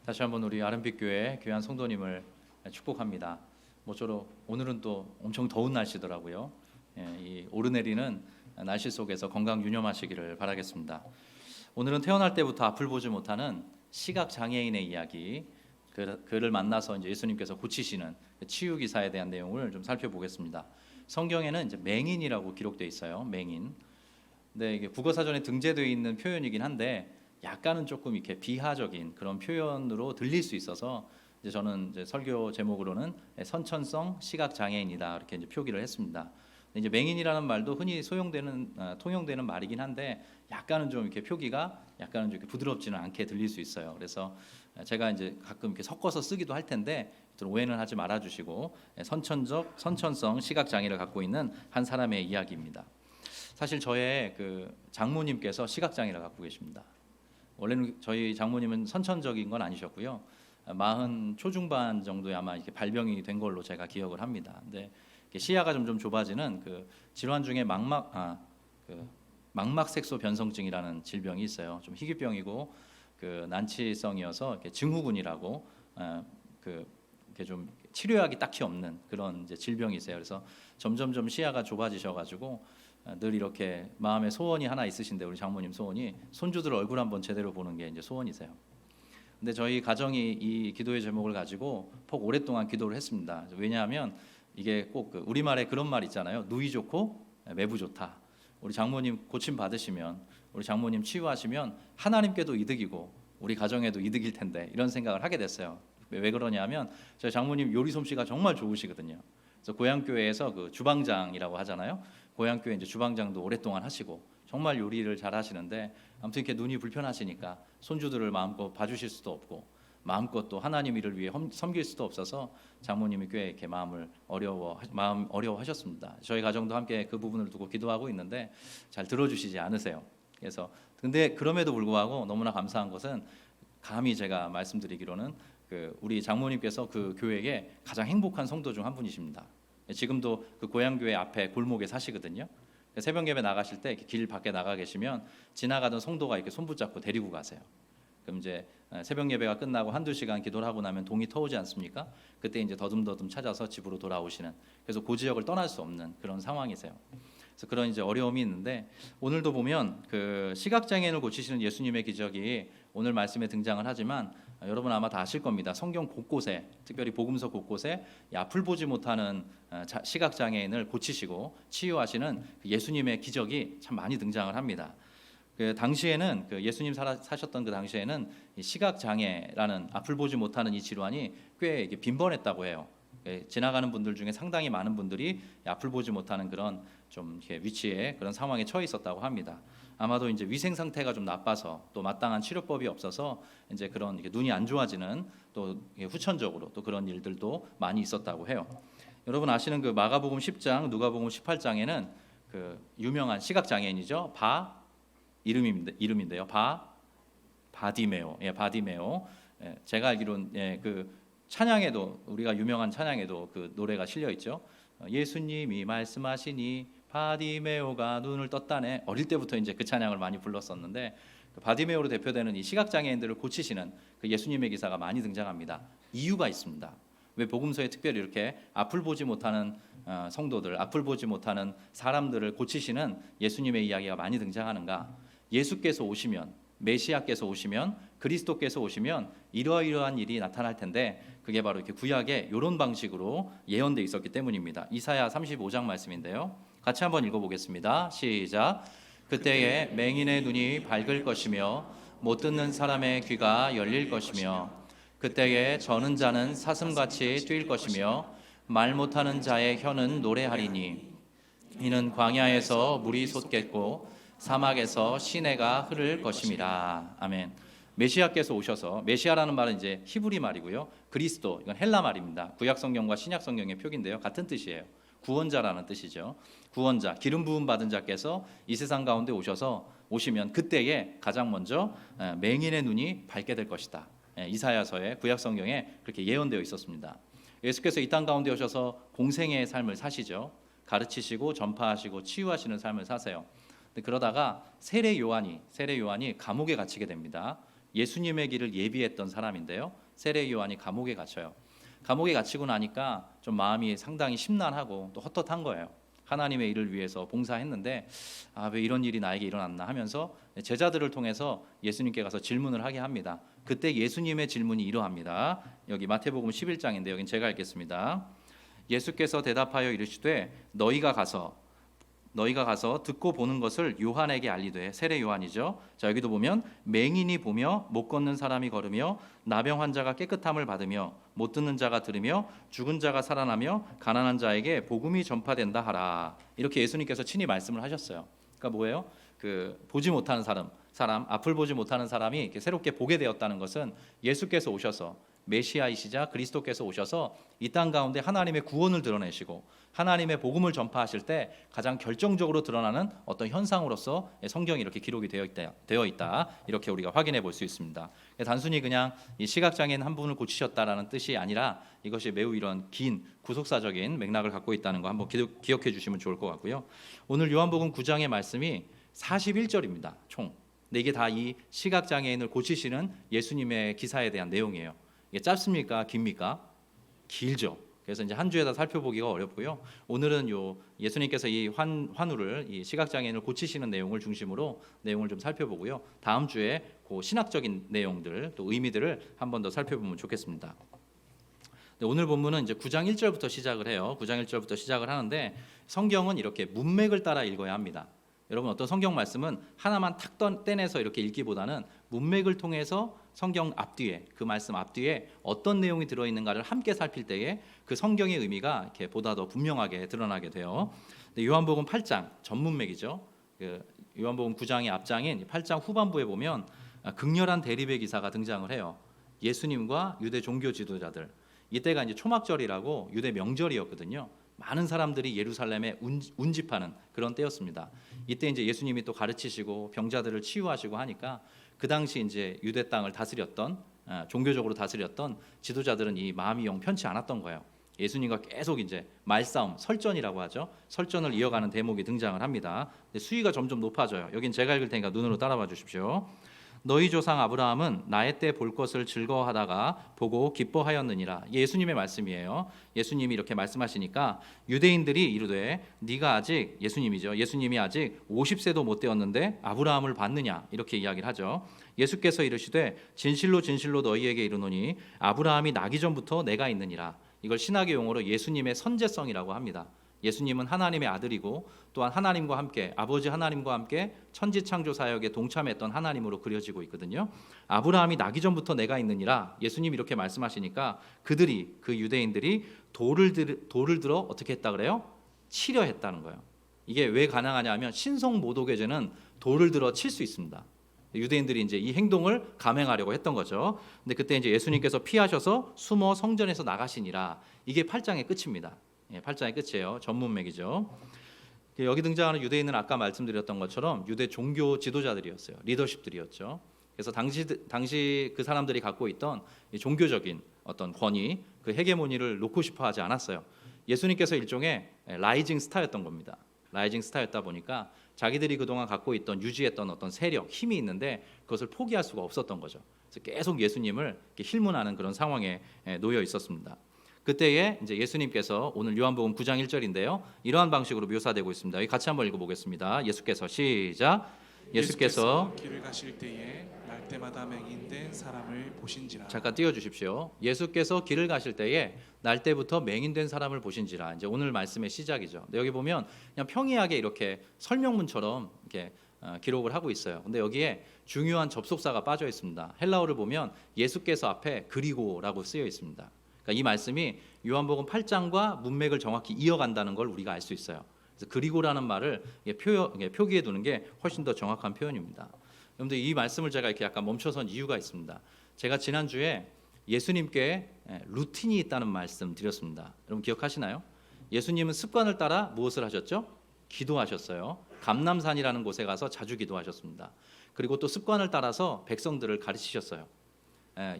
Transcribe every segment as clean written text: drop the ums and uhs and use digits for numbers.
다시 한번 우리 아름빛교회 귀한 성도님을 축복합니다. 모쪼록 오늘은 또 엄청 더운 날씨더라고요. 이 오르내리는 날씨 속에서 건강 유념하시기를 바라겠습니다. 오늘은 태어날 때부터 앞을 보지 못하는 시각 장애인의 이야기, 그를 만나서 이제 예수님께서 고치시는 치유 기사에 대한 내용을 좀 살펴보겠습니다. 성경에는 이제 맹인이라고 기록되어 있어요. 맹인. 근데 이게 국어사전에 등재되어 있는 표현이긴 한데 약간은 조금 이렇게 비하적인 그런 표현으로 들릴 수 있어서 이제 저는 이제 설교 제목으로는 선천성 시각 장애인이다 이렇게 이제 표기를 했습니다. 이제 맹인이라는 말도 흔히 통용되는 말이긴 한데 약간은 좀 이렇게 표기가 약간은 좀 이렇게 부드럽지는 않게 들릴 수 있어요. 그래서 제가 이제 가끔 이렇게 섞어서 쓰기도 할 텐데 오해는 하지 말아주시고 선천성 시각 장애를 갖고 있는 한 사람의 이야기입니다. 사실 저의 그 장모님께서 시각 장애를 갖고 계십니다. 원래는 저희 장모님은 선천적인 건 아니셨고요. 40 초중반 정도에 아마 이렇게 발병이 된 걸로 제가 기억을 합니다. 근데 시야가 점점 좁아지는 그 질환 중에 망막색소 변성증이라는 질병이 있어요. 좀 희귀병이고 그 난치성이어서 이렇게 증후군이라고 이렇게 좀 치료약이 딱히 없는 그런 이제 질병이 있어요. 그래서 점점점 시야가 좁아지셔가지고 늘 이렇게 마음에 소원이 하나 있으신데 우리 장모님 소원이 손주들 얼굴 한번 제대로 보는 게 이제 소원이세요. 근데 저희 가정이 이 기도의 제목을 가지고 폭 오랫동안 기도를 했습니다. 왜냐하면 이게 꼭 우리말에 그런 말 있잖아요. 누이 좋고 매부 좋다. 우리 장모님 고침 받으시면 우리 장모님 치유하시면 하나님께도 이득이고 우리 가정에도 이득일 텐데 이런 생각을 하게 됐어요. 왜 그러냐면 저희 장모님 요리 솜씨가 정말 좋으시거든요. 그래서 고향교회에서 그 주방장이라고 하잖아요. 고향교회 이제 주방장도 오랫동안 하시고 정말 요리를 잘 하시는데 아무튼 이렇게 눈이 불편하시니까 손주들을 마음껏 봐주실 수도 없고 마음껏 또 하나님 일을 위해 섬길 수도 없어서 장모님이 꽤 이렇게 마음 어려워하셨습니다. 저희 가정도 함께 그 부분을 두고 기도하고 있는데 잘 들어주시지 않으세요. 그래서 근데 그럼에도 불구하고 너무나 감사한 것은 감히 제가 말씀드리기로는 우리 장모님께서 그 교회에 가장 행복한 성도 중 한 분이십니다. 지금도 그 고향교회 앞에 골목에 사시거든요. 새벽 예배 나가실 때 길 밖에 나가 계시면 지나가던 성도가 이렇게 손 붙잡고 데리고 가세요. 그럼 이제 새벽 예배가 끝나고 한두 시간 기도를 하고 나면 동이 터오지 않습니까? 그때 이제 더듬더듬 찾아서 집으로 돌아오시는, 그래서 그 지역을 떠날 수 없는 그런 상황이세요. 그래서 그런 이제 어려움이 있는데 오늘도 보면 그 시각장애인을 고치시는 예수님의 기적이 오늘 말씀에 등장을 하지만 여러분 아마 다 아실 겁니다. 성경 곳곳에, 특별히 복음서 곳곳에 앞을 보지 못하는 시각장애인을 고치시고 치유하시는 예수님의 기적이 참 많이 등장을 합니다. 그 당시에는 예수님 사셨던 그 당시에는 시각장애라는 앞을 보지 못하는 이 질환이 꽤 빈번했다고 해요. 지나가는 분들 중에 상당히 많은 분들이 앞을 보지 못하는 그런 좀 위치에 그런 상황에 처해 있었다고 합니다. 아마도 이제 위생 상태가 좀 나빠서 또 마땅한 치료법이 없어서 이제 그런 눈이 안 좋아지는 또 후천적으로 또 그런 일들도 많이 있었다고 해요. 여러분 아시는 그 마가복음 10장, 누가복음 18장에는 그 유명한 시각 장애인이죠. 이름인데요. 바디메오. 바디메오. 제가 알기로는 그 찬양에도 우리가 유명한 찬양에도 그 노래가 실려 있죠. 예수님이 말씀하시니 바디메오가 눈을 떴다네. 어릴 때부터 이제 그 찬양을 많이 불렀었는데 그 바디메오로 대표되는 이 시각 장애인들을 고치시는 그 예수님의 기사가 많이 등장합니다. 이유가 있습니다. 왜 복음서에 특별히 이렇게 앞을 보지 못하는 성도들, 앞을 보지 못하는 사람들을 고치시는 예수님의 이야기가 많이 등장하는가? 예수께서 오시면, 메시아께서 오시면, 그리스도께서 오시면 이러이러한 일이 나타날 텐데 그게 바로 이렇게 구약에 이런 방식으로 예언돼 있었기 때문입니다. 이사야 35장 말씀인데요. 같이 한번 읽어보겠습니다. 시작. 그때에 맹인의 눈이 밝을 것이며 못 듣는 사람의 귀가 열릴 것이며 그때에 저는 자는 사슴같이 뛸 것이며 말 못하는 자의 혀는 노래하리니 이는 광야에서 물이 솟겠고 사막에서 시내가 흐를 것임이라. 아멘. 메시아께서 오셔서, 메시아라는 말은 이제 히브리 말이고요. 그리스도, 이건 헬라 말입니다. 구약 성경과 신약 성경의 표기인데요. 같은 뜻이에요. 구원자라는 뜻이죠. 구원자, 기름 부음 받은 자께서 이 세상 가운데 오시면 그때에 가장 먼저 맹인의 눈이 밝게 될 것이다. 이사야서의 구약 성경에 그렇게 예언되어 있었습니다. 예수께서 이 땅 가운데 오셔서 공생애의 삶을 사시죠. 가르치시고 전파하시고 치유하시는 삶을 사세요. 그러다가 세례 요한이 감옥에 갇히게 됩니다. 예수님의 길을 예비했던 사람인데요. 세례 요한이 감옥에 갇혀요. 감옥에 갇히고 나니까 좀 마음이 상당히 심란하고 또 헛헛한 거예요. 하나님의 일을 위해서 봉사했는데 왜 이런 일이 나에게 일어났나 하면서 제자들을 통해서 예수님께 가서 질문을 하게 합니다. 그때 예수님의 질문이 이러합니다. 여기 마태복음 11장인데 여긴 제가 읽겠습니다. 예수께서 대답하여 이르시되 너희가 가서 듣고 보는 것을 요한에게 알리되, 세례 요한이죠. 자, 여기도 보면 맹인이 보며 못 걷는 사람이 걸으며 나병 환자가 깨끗함을 받으며 못 듣는 자가 들으며 죽은 자가 살아나며 가난한 자에게 복음이 전파된다 하라. 이렇게 예수님께서 친히 말씀을 하셨어요. 그러니까 뭐예요? 보지 못하는 사람 앞을 보지 못하는 사람이 이렇게 새롭게 보게 되었다는 것은 예수께서 오셔서, 메시아이시자 그리스도께서 오셔서 이 땅 가운데 하나님의 구원을 드러내시고 하나님의 복음을 전파하실 때 가장 결정적으로 드러나는 어떤 현상으로서 성경이 이렇게 기록이 되어 있다. 이렇게 우리가 확인해 볼 수 있습니다. 단순히 그냥 이 시각장애인 한 분을 고치셨다라는 뜻이 아니라 이것이 매우 이런 긴 구속사적인 맥락을 갖고 있다는 거 한번 기억해 주시면 좋을 것 같고요. 오늘 요한복음 9장의 말씀이 41절입니다. 총. 근데 이게 다 이 시각장애인을 고치시는 예수님의 기사에 대한 내용이에요. 이게 짧습니까? 깁니까? 길죠. 그래서 이제 한 주에 다 살펴보기가 어렵고요. 오늘은 예수님께서 이 환우를, 이 시각장애인을 고치시는 내용을 중심으로 내용을 좀 살펴보고요. 다음 주에 그 신학적인 내용들 또 의미들을 한 번 더 살펴보면 좋겠습니다. 오늘 본문은 이제 9장 1절부터 시작을 해요. 9장 1절부터 시작을 하는데 성경은 이렇게 문맥을 따라 읽어야 합니다. 여러분, 어떤 성경 말씀은 하나만 탁 떼내서 이렇게 읽기보다는 문맥을 통해서 성경 앞뒤에, 그 말씀 앞뒤에 어떤 내용이 들어있는가를 함께 살필 때에 그 성경의 의미가 이렇게 보다 더 분명하게 드러나게 돼요. 요한복음 8장 전문맥이죠. 요한복음 9장의 앞장인 8장 후반부에 보면 극렬한 대립의 기사가 등장을 해요. 예수님과 유대 종교 지도자들. 이때가 이제 초막절이라고 유대 명절이었거든요. 많은 사람들이 예루살렘에 운집하는 그런 때였습니다. 이때 이제 예수님이 또 가르치시고 병자들을 치유하시고 하니까 그 당시 이제 유대 땅을 다스렸던, 종교적으로 다스렸던 지도자들은 이 마음이 영 편치 않았던 거예요. 예수님과 계속 이제 말싸움, 설전이라고 하죠. 설전을 이어가는 대목이 등장을 합니다. 수위가 점점 높아져요. 여긴 제가 읽을 테니까 눈으로 따라봐 주십시오. 너희 조상 아브라함은 나의 때 볼 것을 즐거워하다가 보고 기뻐하였느니라. 예수님의 말씀이에요. 예수님이 이렇게 말씀하시니까 유대인들이 이르되 네가 아직, 예수님이죠. 예수님이 아직 50세도 못 되었는데 아브라함을 봤느냐, 이렇게 이야기를 하죠. 예수께서 이르시되 진실로 진실로 너희에게 이르노니 아브라함이 나기 전부터 내가 있느니라. 이걸 신학의 용어로 예수님의 선제성이라고 합니다. 예수님은 하나님의 아들이고 또한 하나님과 함께, 아버지 하나님과 함께 천지창조 사역에 동참했던 하나님으로 그려지고 있거든요. 아브라함이 나기 전부터 내가 있느니라. 예수님이 이렇게 말씀하시니까 그 유대인들이 돌을 들어 어떻게 했다 그래요? 치려 했다는 거예요. 이게 왜 가능하냐 하면 신성모독의 죄는 돌을 들어 칠 수 있습니다. 유대인들이 이제 이 행동을 감행하려고 했던 거죠. 근데 그때 이제 예수님께서 피하셔서 숨어 성전에서 나가시니라. 이게 8장의 끝입니다. 8장의 끝이에요. 전문맥이죠. 여기 등장하는 유대인은 아까 말씀드렸던 것처럼 유대 종교 지도자들이었어요. 리더십들이었죠. 그래서 당시 그 사람들이 갖고 있던 종교적인 어떤 권위, 그 헤게모니를 놓고 싶어 하지 않았어요. 예수님께서 일종의 라이징 스타였던 겁니다. 라이징 스타였다 보니까 자기들이 그동안 갖고 있던, 유지했던 어떤 세력, 힘이 있는데 그것을 포기할 수가 없었던 거죠. 그래서 계속 예수님을 힐문하는 그런 상황에 놓여 있었습니다. 그때에 이제 예수님께서, 오늘 요한복음 9장 1절인데요. 이러한 방식으로 묘사되고 있습니다. 여기 같이 한번 읽어보겠습니다. 예수께서 시작. 예수께서 길을 가실 때에 날때마다 맹인된 사람을 보신지라. 잠깐 띄워주십시오. 예수께서 길을 가실 때에 날때부터 맹인된 사람을 보신지라. 이제 오늘 말씀의 시작이죠. 여기 보면 그냥 평이하게 이렇게 설명문처럼 이렇게 기록을 하고 있어요. 근데 여기에 중요한 접속사가 빠져 있습니다. 헬라어를 보면 예수께서 앞에 그리고라고 쓰여 있습니다. 그러니까 이 말씀이 요한복음 8장과 문맥을 정확히 이어간다는 걸 우리가 알 수 있어요. 그래서 그리고라는 말을 표기해 두는 게 훨씬 더 정확한 표현입니다. 여러분들, 이 말씀을 제가 이렇게 약간 멈춰선 이유가 있습니다. 제가 지난주에 예수님께 루틴이 있다는 말씀 드렸습니다. 여러분 기억하시나요? 예수님은 습관을 따라 무엇을 하셨죠? 기도하셨어요. 감람산이라는 곳에 가서 자주 기도하셨습니다. 그리고 또 습관을 따라서 백성들을 가르치셨어요.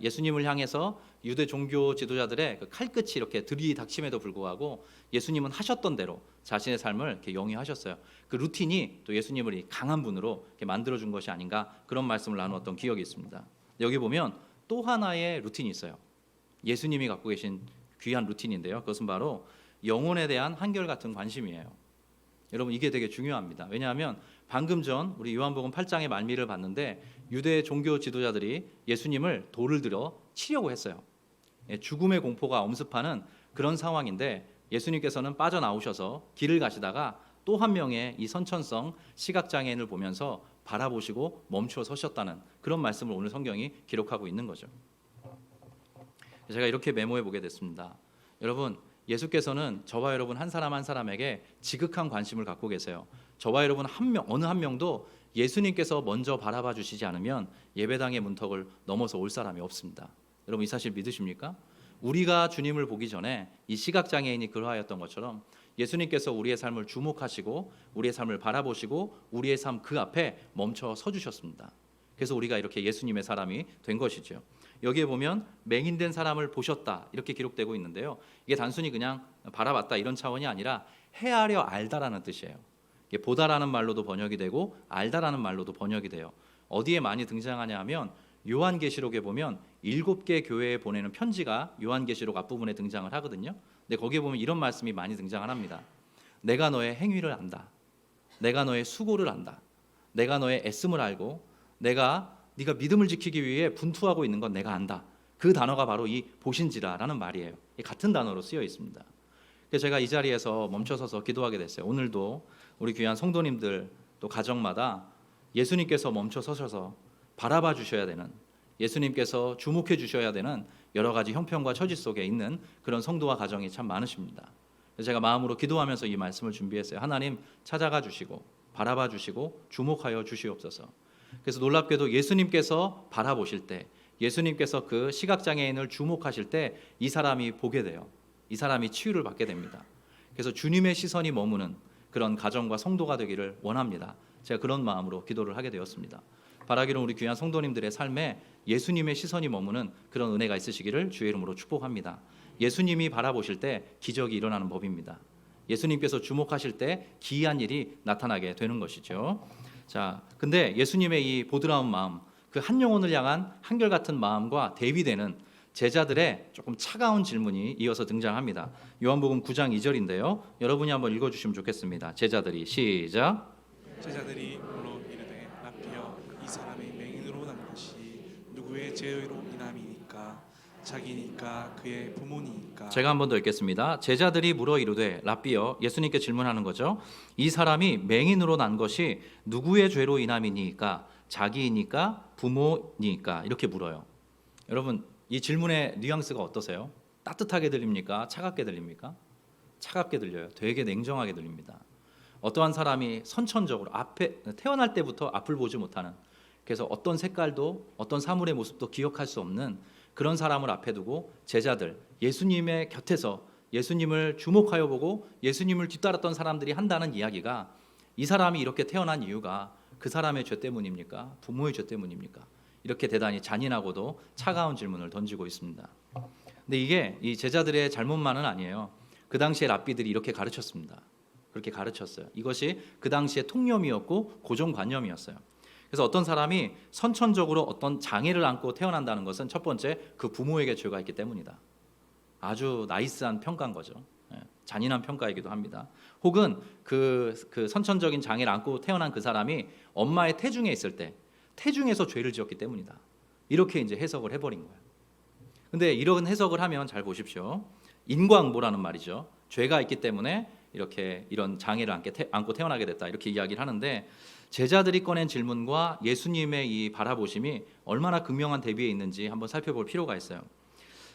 예수님을 향해서 유대 종교 지도자들의 그 칼끝이 이렇게 들이닥침에도 불구하고 예수님은 하셨던 대로 자신의 삶을 이렇게 영위하셨어요. 그 루틴이 또 예수님을 강한 분으로 이렇게 만들어준 것이 아닌가, 그런 말씀을 나누었던 기억이 있습니다. 여기 보면 또 하나의 루틴이 있어요. 예수님이 갖고 계신 귀한 루틴인데요. 그것은 바로 영혼에 대한 한결같은 관심이에요. 여러분 이게 되게 중요합니다. 왜냐하면 방금 전 우리 요한복음 8장의 말미를 봤는데 유대 종교 지도자들이 예수님을 돌을 들어 치려고 했어요. 죽음의 공포가 엄습하는 그런 상황인데 예수님께서는 빠져나오셔서 길을 가시다가 또 한 명의 이 선천성 시각장애인을 보면서 바라보시고 멈춰 서셨다는 그런 말씀을 오늘 성경이 기록하고 있는 거죠. 제가 이렇게 메모해 보게 됐습니다. 여러분 예수께서는 저와 여러분 한 사람 한 사람에게 지극한 관심을 갖고 계세요. 저와 여러분 어느 한 명도 예수님께서 먼저 바라봐 주시지 않으면 예배당의 문턱을 넘어서 올 사람이 없습니다. 여러분 이 사실 믿으십니까? 우리가 주님을 보기 전에 이 시각장애인이 그러하였던 것처럼 예수님께서 우리의 삶을 주목하시고 우리의 삶을 바라보시고 우리의 삶 그 앞에 멈춰 서 주셨습니다. 그래서 우리가 이렇게 예수님의 사람이 된 것이죠. 여기에 보면 맹인된 사람을 보셨다 이렇게 기록되고 있는데요. 이게 단순히 그냥 바라봤다 이런 차원이 아니라 헤아려 알다라는 뜻이에요. 이게 보다라는 말로도 번역이 되고 알다라는 말로도 번역이 돼요. 어디에 많이 등장하냐 하면 요한계시록에 보면 7개 교회에 보내는 편지가 요한계시록 앞부분에 등장을 하거든요. 근데 거기에 보면 이런 말씀이 많이 등장을 합니다. 내가 너의 행위를 안다. 내가 너의 수고를 안다. 내가 너의 애씀을 알고 네가 믿음을 지키기 위해 분투하고 있는 건 내가 안다. 그 단어가 바로 이 보신지라라는 말이에요. 같은 단어로 쓰여 있습니다. 그래서 제가 이 자리에서 멈춰서서 기도하게 됐어요. 오늘도 우리 귀한 성도님들 또 가정마다 예수님께서 멈춰 서셔서 바라봐 주셔야 되는, 예수님께서 주목해 주셔야 되는 여러 가지 형편과 처지 속에 있는 그런 성도와 가정이 참 많으십니다. 그래서 제가 마음으로 기도하면서 이 말씀을 준비했어요. 하나님 찾아가 주시고 바라봐 주시고 주목하여 주시옵소서. 그래서 놀랍게도 예수님께서 바라보실 때, 예수님께서 그 시각장애인을 주목하실 때 이 사람이 보게 돼요. 이 사람이 치유를 받게 됩니다. 그래서 주님의 시선이 머무는 그런 가정과 성도가 되기를 원합니다. 제가 그런 마음으로 기도를 하게 되었습니다. 바라기를 우리 귀한 성도님들의 삶에 예수님의 시선이 머무는 그런 은혜가 있으시기를 주의 이름으로 축복합니다. 예수님이 바라보실 때 기적이 일어나는 법입니다. 예수님께서 주목하실 때 기이한 일이 나타나게 되는 것이죠. 자, 근데 예수님의 이 보드라운 마음, 그 한 영혼을 향한 한결같은 마음과 대비되는 제자들의 조금 차가운 질문이 이어서 등장합니다. 요한복음 9장 2절인데요. 여러분이 한번 읽어주시면 좋겠습니다. 제자들이 시작. 제자들이 물어 이르되 라피여 이 사람이 맹인으로 난 것이 누구의 죄로 인함이니까 자기니까 그의 부모니까. 제가 한 번 더 읽겠습니다. 제자들이 물어 이르되 라삐여, 예수님께 질문하는 거죠. 이 사람이 맹인으로 난 것이 누구의 죄로 인함이니까 자기이니까 부모니까 이렇게 물어요. 여러분 이 질문의 뉘앙스가 어떠세요? 따뜻하게 들립니까? 차갑게 들립니까? 차갑게 들려요. 되게 냉정하게 들립니다. 어떠한 사람이 선천적으로 태어날 때부터 앞을 보지 못하는, 그래서 어떤 색깔도 어떤 사물의 모습도 기억할 수 없는 그런 사람을 앞에 두고 제자들, 예수님의 곁에서 예수님을 주목하여 보고 예수님을 뒤따랐던 사람들이 한다는 이야기가 이 사람이 이렇게 태어난 이유가 그 사람의 죄 때문입니까? 부모의 죄 때문입니까? 이렇게 대단히 잔인하고도 차가운 질문을 던지고 있습니다. 근데 이게 이 제자들의 잘못만은 아니에요. 그 당시에 랍비들이 이렇게 가르쳤습니다. 그렇게 가르쳤어요. 이것이 그 당시의 통념이었고 고정관념이었어요. 그래서 어떤 사람이 선천적으로 어떤 장애를 안고 태어난다는 것은 첫 번째 그 부모에게 죄가 있기 때문이다. 아주 나이스한 평가인 거죠. 잔인한 평가이기도 합니다. 혹은 그 선천적인 장애를 안고 태어난 그 사람이 엄마의 태중에 있을 때 태중에서 죄를 지었기 때문이다. 이렇게 이제 해석을 해버린 거예요. 근데 이런 해석을 하면 잘 보십시오. 인과응보라는 말이죠. 죄가 있기 때문에 이렇게 이런 장애를 안고 태어나게 됐다. 이렇게 이야기를 하는데 제자들이 꺼낸 질문과 예수님의 이 바라보심이 얼마나 극명한 대비에 있는지 한번 살펴볼 필요가 있어요.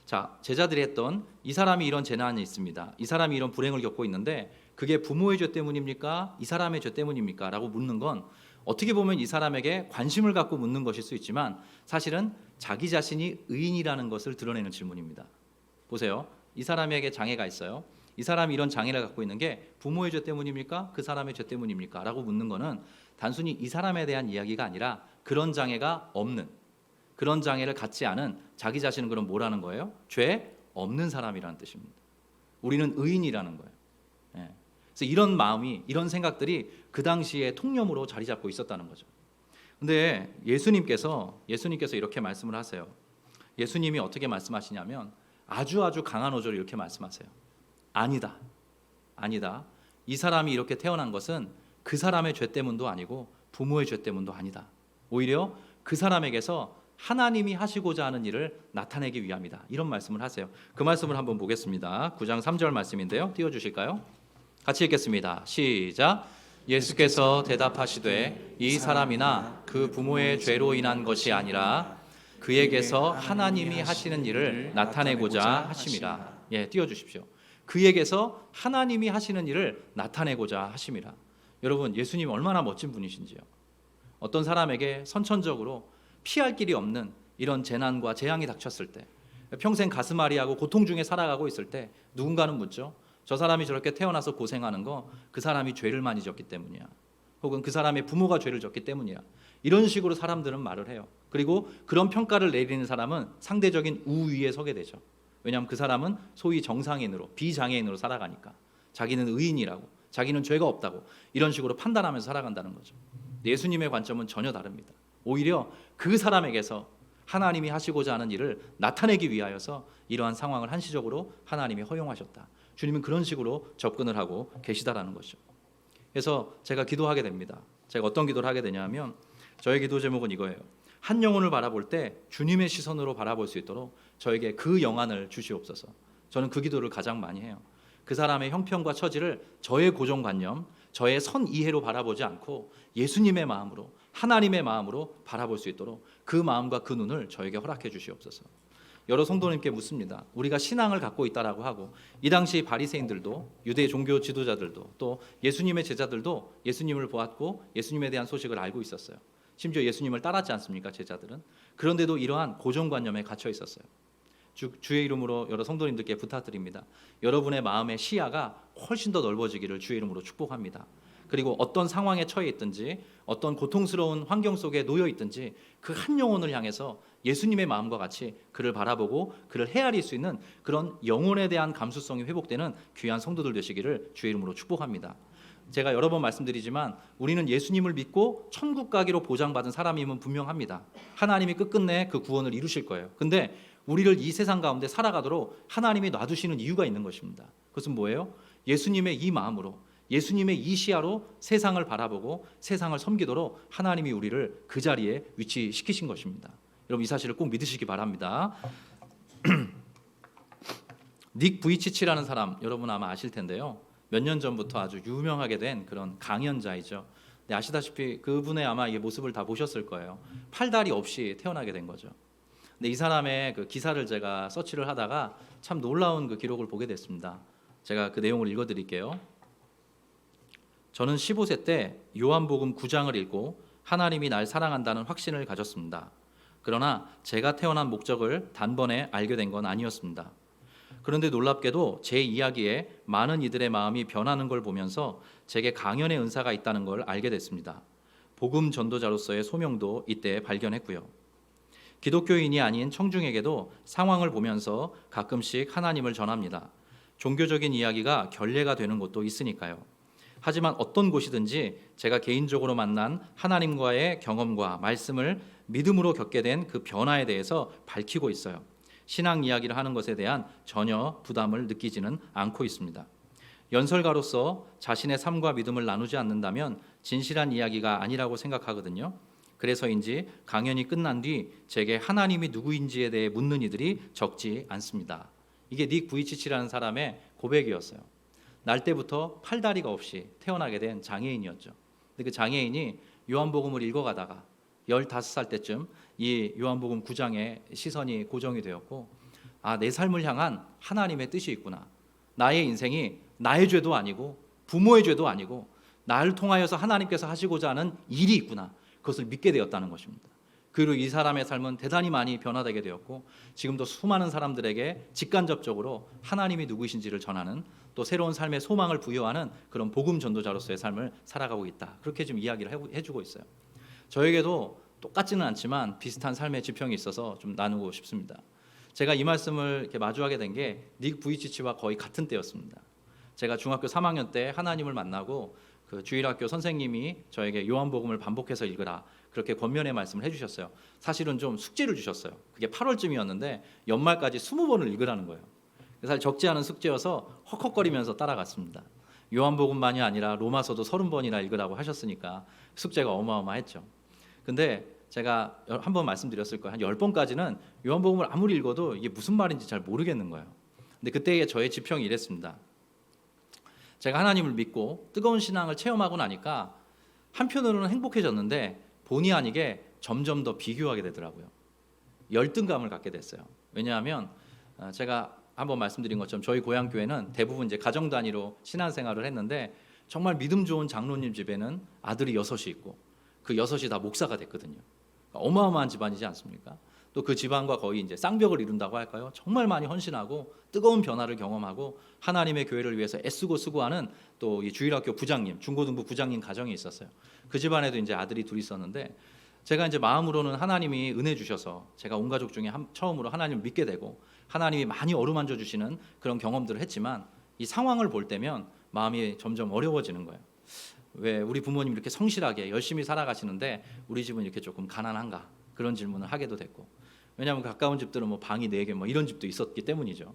자, 제자들이 했던 이 사람이 이런 재난이 있습니다. 이 사람이 이런 불행을 겪고 있는데 그게 부모의 죄 때문입니까? 이 사람의 죄 때문입니까? 라고 묻는 건 어떻게 보면 이 사람에게 관심을 갖고 묻는 것일 수 있지만 사실은 자기 자신이 의인이라는 것을 드러내는 질문입니다. 보세요. 이 사람에게 장애가 있어요. 이 사람이 이런 장애를 갖고 있는 게 부모의 죄 때문입니까? 그 사람의 죄 때문입니까? 라고 묻는 거는 단순히 이 사람에 대한 이야기가 아니라 그런 장애가 없는, 그런 장애를 갖지 않은 자기 자신은 그럼 뭐라는 거예요? 죄 없는 사람이라는 뜻입니다. 우리는 의인이라는 거예요. 그래서 이런 마음이, 이런 생각들이 그 당시에 통념으로 자리 잡고 있었다는 거죠. 근데 예수님께서 이렇게 말씀을 하세요. 예수님이 어떻게 말씀하시냐면 아주 강한 어조로 이렇게 말씀하세요. 아니다. 이 사람이 이렇게 태어난 것은 그 사람의 죄 때문도 아니고 부모의 죄 때문도 아니다. 오히려 그 사람에게서 하나님이 하시고자 하는 일을 나타내기 위함이다. 이런 말씀을 하세요. 그 말씀을 한번 보겠습니다. 9장 3절 말씀인데요. 띄워주실까요? 같이 읽겠습니다. 시작. 예수께서 대답하시되 이 사람이나 그 부모의 죄로 인한 것이 아니라 그에게서 하나님이 하시는 일을 나타내고자 하심이라. 예, 띄워주십시오. 그에게서 하나님이 하시는 일을 나타내고자 하심이라. 여러분, 예수님 얼마나 멋진 분이신지요. 어떤 사람에게 선천적으로 피할 길이 없는 이런 재난과 재앙이 닥쳤을 때, 평생 가슴앓이하고 고통 중에 살아가고 있을 때 누군가는 묻죠. 저 사람이 저렇게 태어나서 고생하는 거 그 사람이 죄를 많이 졌기 때문이야. 혹은 그 사람의 부모가 죄를 졌기 때문이야. 이런 식으로 사람들은 말을 해요. 그리고 그런 평가를 내리는 사람은 상대적인 우위에 서게 되죠. 왜냐하면 그 사람은 소위 정상인으로, 비장애인으로 살아가니까. 자기는 의인이라고, 자기는 죄가 없다고 이런 식으로 판단하면서 살아간다는 거죠. 예수님의 관점은 전혀 다릅니다. 오히려 그 사람에게서 하나님이 하시고자 하는 일을 나타내기 위하여서 이러한 상황을 한시적으로 하나님이 허용하셨다. 주님은 그런 식으로 접근을 하고 계시다라는 것이죠. 그래서 제가 기도하게 됩니다. 제가 어떤 기도를 하게 되냐면 저의 기도 제목은 이거예요. 한 영혼을 바라볼 때 주님의 시선으로 바라볼 수 있도록 저에게 그 영안을 주시옵소서. 저는 그 기도를 가장 많이 해요. 그 사람의 형편과 처지를 저의 고정관념, 저의 선이해로 바라보지 않고 예수님의 마음으로, 하나님의 마음으로 바라볼 수 있도록 그 마음과 그 눈을 저에게 허락해 주시옵소서. 여러 성도님께 묻습니다. 우리가 신앙을 갖고 있다라고 하고 이 당시 바리새인들도 유대 종교 지도자들도 또 예수님의 제자들도 예수님을 보았고 예수님에 대한 소식을 알고 있었어요. 심지어 예수님을 따랐지 않습니까? 제자들은. 그런데도 이러한 고정관념에 갇혀 있었어요. 주의 이름으로 여러 성도님들께 부탁드립니다. 여러분의 마음의 시야가 훨씬 더 넓어지기를 주의 이름으로 축복합니다. 그리고 어떤 상황에 처해 있든지 어떤 고통스러운 환경 속에 놓여 있든지 그 한 영혼을 향해서 예수님의 마음과 같이 그를 바라보고 그를 헤아릴 수 있는 그런 영혼에 대한 감수성이 회복되는 귀한 성도들 되시기를 주의 이름으로 축복합니다. 제가 여러 번 말씀드리지만 우리는 예수님을 믿고 천국 가기로 보장받은 사람임은 분명합니다. 하나님이 끝끝내 그 구원을 이루실 거예요. 근데 우리를 이 세상 가운데 살아가도록 하나님이 놔두시는 이유가 있는 것입니다. 그것은 뭐예요? 예수님의 이 마음으로, 예수님의 이 시야로 세상을 바라보고 세상을 섬기도록 하나님이 우리를 그 자리에 위치시키신 것입니다. 여러분, 이 사실을 꼭 믿으시기 바랍니다. 닉 부이치치라는 사람 여러분 아마 아실 텐데요. 몇 년 전부터 아주 유명하게 된 그런 강연자이죠. 네, 아시다시피 그분의 아마 이 모습을 다 보셨을 거예요. 팔다리 없이 태어나게 된 거죠. 근데 이 사람의 그 기사를 제가 서치를 하다가 참 놀라운 그 기록을 보게 됐습니다. 제가 그 내용을 읽어드릴게요. 저는 15세 때 요한복음 9장을 읽고 하나님이 날 사랑한다는 확신을 가졌습니다. 그러나 제가 태어난 목적을 단번에 알게 된 건 아니었습니다. 그런데 놀랍게도 제 이야기에 많은 이들의 마음이 변하는 걸 보면서 제게 강연의 은사가 있다는 걸 알게 됐습니다. 복음 전도자로서의 소명도 이때 발견했고요. 기독교인이 아닌 청중에게도 상황을 보면서 가끔씩 하나님을 전합니다. 종교적인 이야기가 결례가 되는 곳도 있으니까요. 하지만 어떤 곳이든지 제가 개인적으로 만난 하나님과의 경험과 말씀을 믿음으로 겪게 된 그 변화에 대해서 밝히고 있어요. 신앙 이야기를 하는 것에 대한 전혀 부담을 느끼지는 않고 있습니다. 연설가로서 자신의 삶과 믿음을 나누지 않는다면 진실한 이야기가 아니라고 생각하거든요. 그래서인지 강연이 끝난 뒤 제게 하나님이 누구인지에 대해 묻는 이들이 적지 않습니다. 이게 닉 부이치치라는 사람의 고백이었어요. 날 때부터 팔다리가 없이 태어나게 된 장애인이었죠. 근데 그 장애인이 요한복음을 읽어가다가 15살 때쯤 이 요한복음 9장에 시선이 고정이 되었고, 아, 내 삶을 향한 하나님의 뜻이 있구나. 나의 인생이 나의 죄도 아니고 부모의 죄도 아니고 나를 통하여서 하나님께서 하시고자 하는 일이 있구나. 그것을 믿게 되었다는 것입니다. 그리고 이 사람의 삶은 대단히 많이 변화되게 되었고 지금도 수많은 사람들에게 직간접적으로 하나님이 누구이신지를 전하는, 또 새로운 삶의 소망을 부여하는 그런 복음 전도자로서의 삶을 살아가고 있다. 그렇게 좀 이야기를 해주고 있어요. 저에게도 똑같지는 않지만 비슷한 삶의 지평이 있어서 좀 나누고 싶습니다. 제가 이 말씀을 이렇게 마주하게 된 게 닉 부이치치와 거의 같은 때였습니다. 제가 중학교 3학년 때 하나님을 만나고 그 주일학교 선생님이 저에게 요한복음을 반복해서 읽으라 그렇게 권면의 말씀을 해주셨어요. 사실은 좀 숙제를 주셨어요. 그게 8월쯤이었는데 연말까지 20번을 읽으라는 거예요. 사실 적지 않은 숙제여서 헉헉거리면서 따라갔습니다. 요한복음만이 아니라 로마서도 30번이나 읽으라고 하셨으니까 숙제가 어마어마했죠. 근데 제가 한번 말씀드렸을 거예요. 한 10번까지는 요한복음을 아무리 읽어도 이게 무슨 말인지 잘 모르겠는 거예요. 근데 그때의 저의 지평이 이랬습니다. 제가 하나님을 믿고 뜨거운 신앙을 체험하고 나니까 한편으로는 행복해졌는데 본의 아니게 점점 더 비교하게 되더라고요. 열등감을 갖게 됐어요. 왜냐하면 제가 한번 말씀드린 것처럼 저희 고향 교회는 대부분 이제 가정 단위로 신앙생활을 했는데 정말 믿음 좋은 장로님 집에는 아들이 6이 있고 그 6이 다 목사가 됐거든요. 어마어마한 집안이지 않습니까? 또 그 집안과 거의 이제 쌍벽을 이룬다고 할까요? 정말 많이 헌신하고 뜨거운 변화를 경험하고 하나님의 교회를 위해서 애쓰고 수고하는 또 이 주일학교 부장님, 중고등부 부장님 가정이 있었어요. 그 집안에도 이제 아들이 둘 있었는데 제가 이제 마음으로는 하나님이 은혜 주셔서 제가 온 가족 중에 처음으로 하나님을 믿게 되고 하나님이 많이 어루만져 주시는 그런 경험들을 했지만 이 상황을 볼 때면 마음이 점점 어려워지는 거예요. 왜 우리 부모님 이렇게 성실하게 열심히 살아가시는데 우리 집은 이렇게 조금 가난한가? 그런 질문을 하게도 됐고, 왜냐하면 가까운 집들은 뭐 방이 4개 뭐 이런 집도 있었기 때문이죠.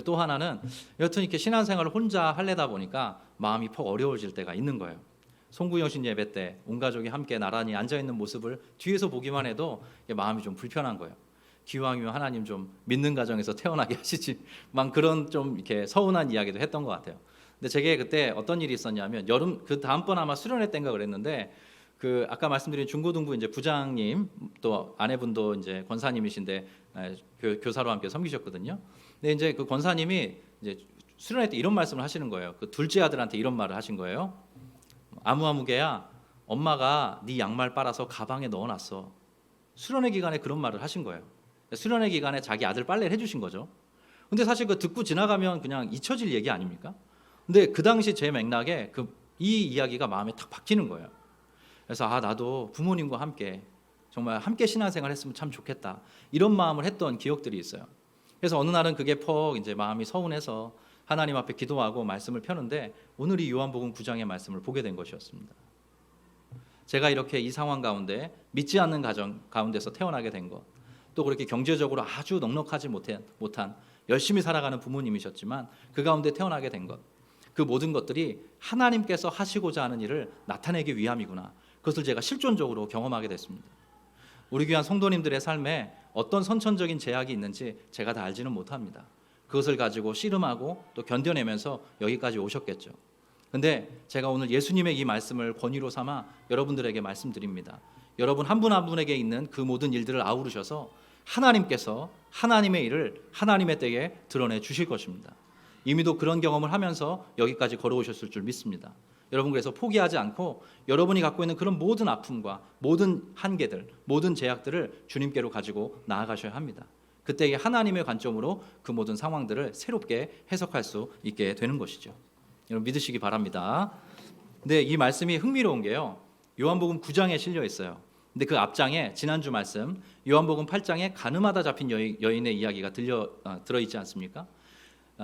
또 하나는 여튼 이렇게 신앙생활을 혼자 하려다 보니까 마음이 퍽 어려워질 때가 있는 거예요. 송구영신 예배 때 온 가족이 함께 나란히 앉아 있는 모습을 뒤에서 보기만 해도 마음이 좀 불편한 거예요. 기왕이면 하나님 좀 믿는 가정에서 태어나게 하시지만 그런 좀 이렇게 서운한 이야기도 했던 것 같아요. 근데 제게 그때 어떤 일이 있었냐면 여름 그 다음번 아마 수련회 때인가 그랬는데 그 아까 말씀드린 중고등부 이제 부장님 또 아내분도 이제 권사님이신데 교사로 함께 섬기셨거든요. 근데 이제 그 권사님이 이제 수련회 때 이런 말씀을 하시는 거예요. 그 둘째 아들한테 이런 말을 하신 거예요. 아무개야, 엄마가 네 양말 빨아서 가방에 넣어놨어. 수련회 기간에 그런 말을 하신 거예요. 수련회 기간에 자기 아들 빨래를 해주신 거죠. 근데 사실 그 듣고 지나가면 그냥 잊혀질 얘기 아닙니까? 근데 그 당시 제 맥락에 이 이야기가 마음에 탁 박히는 거예요. 그래서 나도 부모님과 함께 정말 함께 신앙생활 했으면 참 좋겠다 이런 마음을 했던 기억들이 있어요. 그래서 어느 날은 그게 퍽 이제 마음이 서운해서 하나님 앞에 기도하고 말씀을 펴는데 오늘 이 요한복음 9장의 말씀을 보게 된 것이었습니다. 제가 이렇게 이 상황 가운데 믿지 않는 가정 가운데서 태어나게 된 것, 또 그렇게 경제적으로 아주 넉넉하지 못한 열심히 살아가는 부모님이셨지만 그 가운데 태어나게 된 것, 그 모든 것들이 하나님께서 하시고자 하는 일을 나타내기 위함이구나. 그것을 제가 실존적으로 경험하게 됐습니다. 우리 귀한 성도님들의 삶에 어떤 선천적인 제약이 있는지 제가 다 알지는 못합니다. 그것을 가지고 씨름하고 또 견뎌내면서 여기까지 오셨겠죠. 근데 제가 오늘 예수님의 이 말씀을 권위로 삼아 여러분들에게 말씀드립니다. 여러분 한 분 한 분에게 있는 그 모든 일들을 아우르셔서 하나님께서 하나님의 일을 하나님의 때에 드러내 주실 것입니다. 이미도 그런 경험을 하면서 여기까지 걸어오셨을 줄 믿습니다. 여러분 그래서 포기하지 않고 여러분이 갖고 있는 그런 모든 아픔과 모든 한계들, 모든 제약들을 주님께로 가지고 나아가셔야 합니다. 그때의 하나님의 관점으로 그 모든 상황들을 새롭게 해석할 수 있게 되는 것이죠. 여러분 믿으시기 바랍니다. 근데 이 말씀이 흥미로운 게요. 요한복음 9장에 실려 있어요. 근데 그 앞장에 지난주 말씀 요한복음 8장에 가늠하다 잡힌 여인의 이야기가 들어있지 않습니까?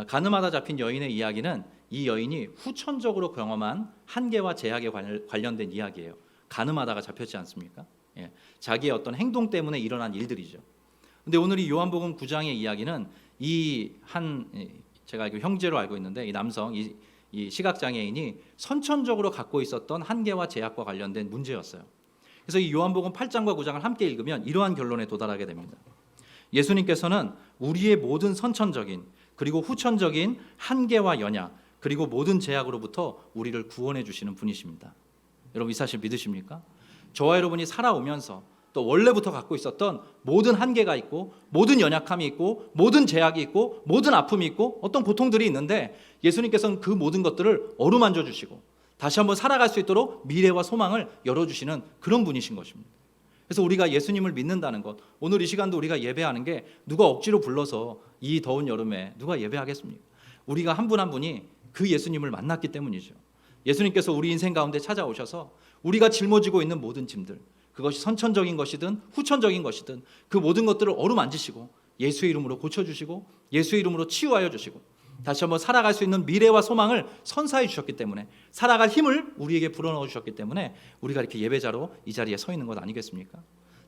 가늠하다 잡힌 여인의 이야기는 이 여인이 후천적으로 경험한 한계와 제약에 관련된 이야기예요. 가늠하다가 잡혔지 않습니까? 예, 자기의 어떤 행동 때문에 일어난 일들이죠. 근데 오늘 이 요한복음 9장의 이야기는 제가 형제로 알고 있는데 이 남성, 이 시각장애인이 선천적으로 갖고 있었던 한계와 제약과 관련된 문제였어요. 그래서 이 요한복음 8장과 9장을 함께 읽으면 이러한 결론에 도달하게 됩니다. 예수님께서는 우리의 모든 선천적인 그리고 후천적인 한계와 연약 그리고 모든 제약으로부터 우리를 구원해 주시는 분이십니다. 여러분 이 사실 믿으십니까? 저와 여러분이 살아오면서 또 원래부터 갖고 있었던 모든 한계가 있고 모든 연약함이 있고 모든 제약이 있고 모든 아픔이 있고 어떤 고통들이 있는데 예수님께서는 그 모든 것들을 어루만져 주시고 다시 한번 살아갈 수 있도록 미래와 소망을 열어주시는 그런 분이신 것입니다. 그래서 우리가 예수님을 믿는다는 것, 오늘 이 시간도 우리가 예배하는 게 누가 억지로 불러서 이 더운 여름에 누가 예배하겠습니까? 우리가 한 분 한 분이 그 예수님을 만났기 때문이죠. 예수님께서 우리 인생 가운데 찾아오셔서 우리가 짊어지고 있는 모든 짐들, 그것이 선천적인 것이든 후천적인 것이든 그 모든 것들을 어루만지시고 예수의 이름으로 고쳐주시고 예수의 이름으로 치유하여 주시고, 또 그 모든 것들을 다시 한번 살아갈 수 있는 미래와 소망을 선사해 주셨기 때문에, 살아갈 힘을 우리에게 불어넣어 주셨기 때문에 우리가 이렇게 예배자로 이 자리에 서 있는 것 아니겠습니까?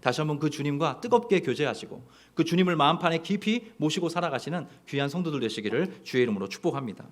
다시 한번 그 주님과 뜨겁게 교제하시고 그 주님을 마음판에 깊이 모시고 살아가시는 귀한 성도들 되시기를 주의 이름으로 축복합니다.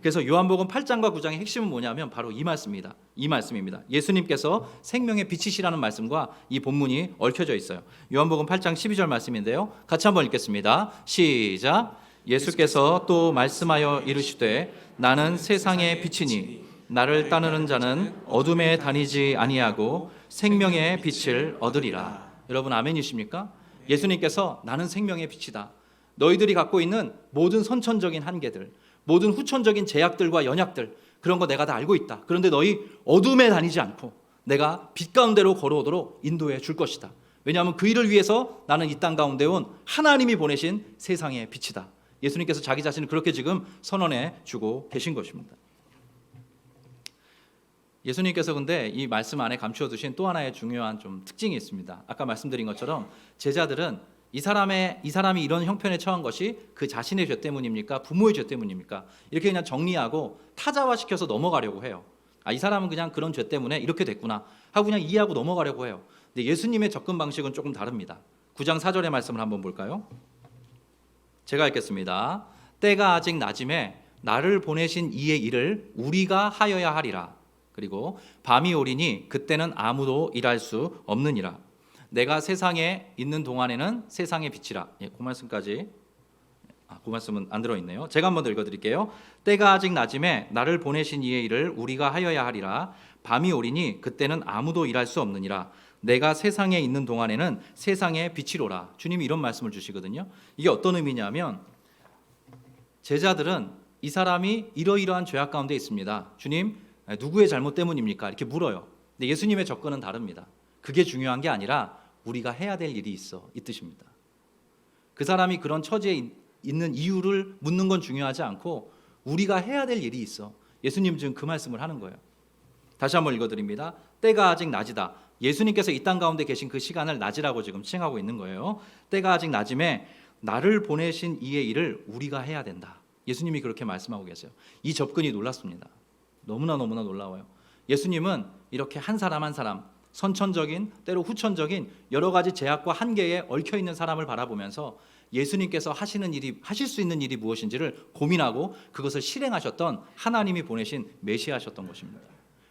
그래서 요한복음 8장과 9장의 핵심은 뭐냐면 바로 이 말씀입니다. 이 말씀입니다. 예수님께서 생명의 빛이시라는 말씀과 이 본문이 얽혀져 있어요. 요한복음 8장 12절 말씀인데요. 같이 한번 읽겠습니다. 시작. 예수께서 또 말씀하여 이르시되 나는 세상의 빛이니 나를 따르는 자는 어둠에 다니지 아니하고 생명의 빛을 얻으리라. 여러분 아멘이십니까? 예수님께서 나는 생명의 빛이다. 너희들이 갖고 있는 모든 선천적인 한계들, 모든 후천적인 제약들과 연약들, 그런 거 내가 다 알고 있다. 그런데 너희 어둠에 다니지 않고 내가 빛 가운데로 걸어오도록 인도해 줄 것이다. 왜냐하면 그 일을 위해서 나는 이 땅 가운데 온 하나님이 보내신 세상의 빛이다. 예수님께서 자기 자신을 그렇게 지금 선언해 주고 계신 것입니다. 예수님께서 근데 이 말씀 안에 감추어 두신 또 하나의 중요한 좀 특징이 있습니다. 아까 말씀드린 것처럼 제자들은 이 사람이 이런 형편에 처한 것이 그 자신의 죄 때문입니까? 부모의 죄 때문입니까? 이렇게 그냥 정리하고 타자화시켜서 넘어가려고 해요. 이 사람은 그냥 그런 죄 때문에 이렇게 됐구나 하고 그냥 이해하고 넘어가려고 해요. 근데 예수님의 접근 방식은 조금 다릅니다. 9장 4절의 말씀을 한번 볼까요? 제가 읽겠습니다. 때가 아직 낮음에 나를 보내신 이의 일을 우리가 하여야 하리라. 그리고 밤이 오리니 그때는 아무도 일할 수 없느니라. 내가 세상에 있는 동안에는 세상의 빛이라. 그 말씀까지. 그 말씀은 안 들어있네요. 제가 한번 더 읽어드릴게요. 때가 아직 낮음에 나를 보내신 이의 일을 우리가 하여야 하리라. 밤이 오리니 그때는 아무도 일할 수 없느니라. 내가 세상에 있는 동안에는 세상의 빛이로라. 주님이 이런 말씀을 주시거든요. 이게 어떤 의미냐면 제자들은 이 사람이 이러이러한 죄악 가운데 있습니다. 주님, 누구의 잘못 때문입니까? 이렇게 물어요. 근데 예수님의 접근은 다릅니다. 그게 중요한 게 아니라 우리가 해야 될 일이 있어, 이 뜻입니다. 그 사람이 그런 처지에 있는 이유를 묻는 건 중요하지 않고 우리가 해야 될 일이 있어. 예수님 지금 그 말씀을 하는 거예요. 다시 한번 읽어드립니다. 때가 아직 낮이다. 예수님께서 이 땅 가운데 계신 그 시간을 낮이라고 지금 칭하고 있는 거예요. 때가 아직 낮음에 나를 보내신 이의 일을 우리가 해야 된다. 예수님이 그렇게 말씀하고 계세요. 이 접근이 놀랍습니다. 너무나 놀라워요. 예수님은 이렇게 한 사람 한 사람, 선천적인 때로 후천적인 여러 가지 제약과 한계에 얽혀 있는 사람을 바라보면서 예수님께서 하실 수 있는 일이 무엇인지를 고민하고 그것을 실행하셨던 하나님이 보내신 메시아셨던 것입니다.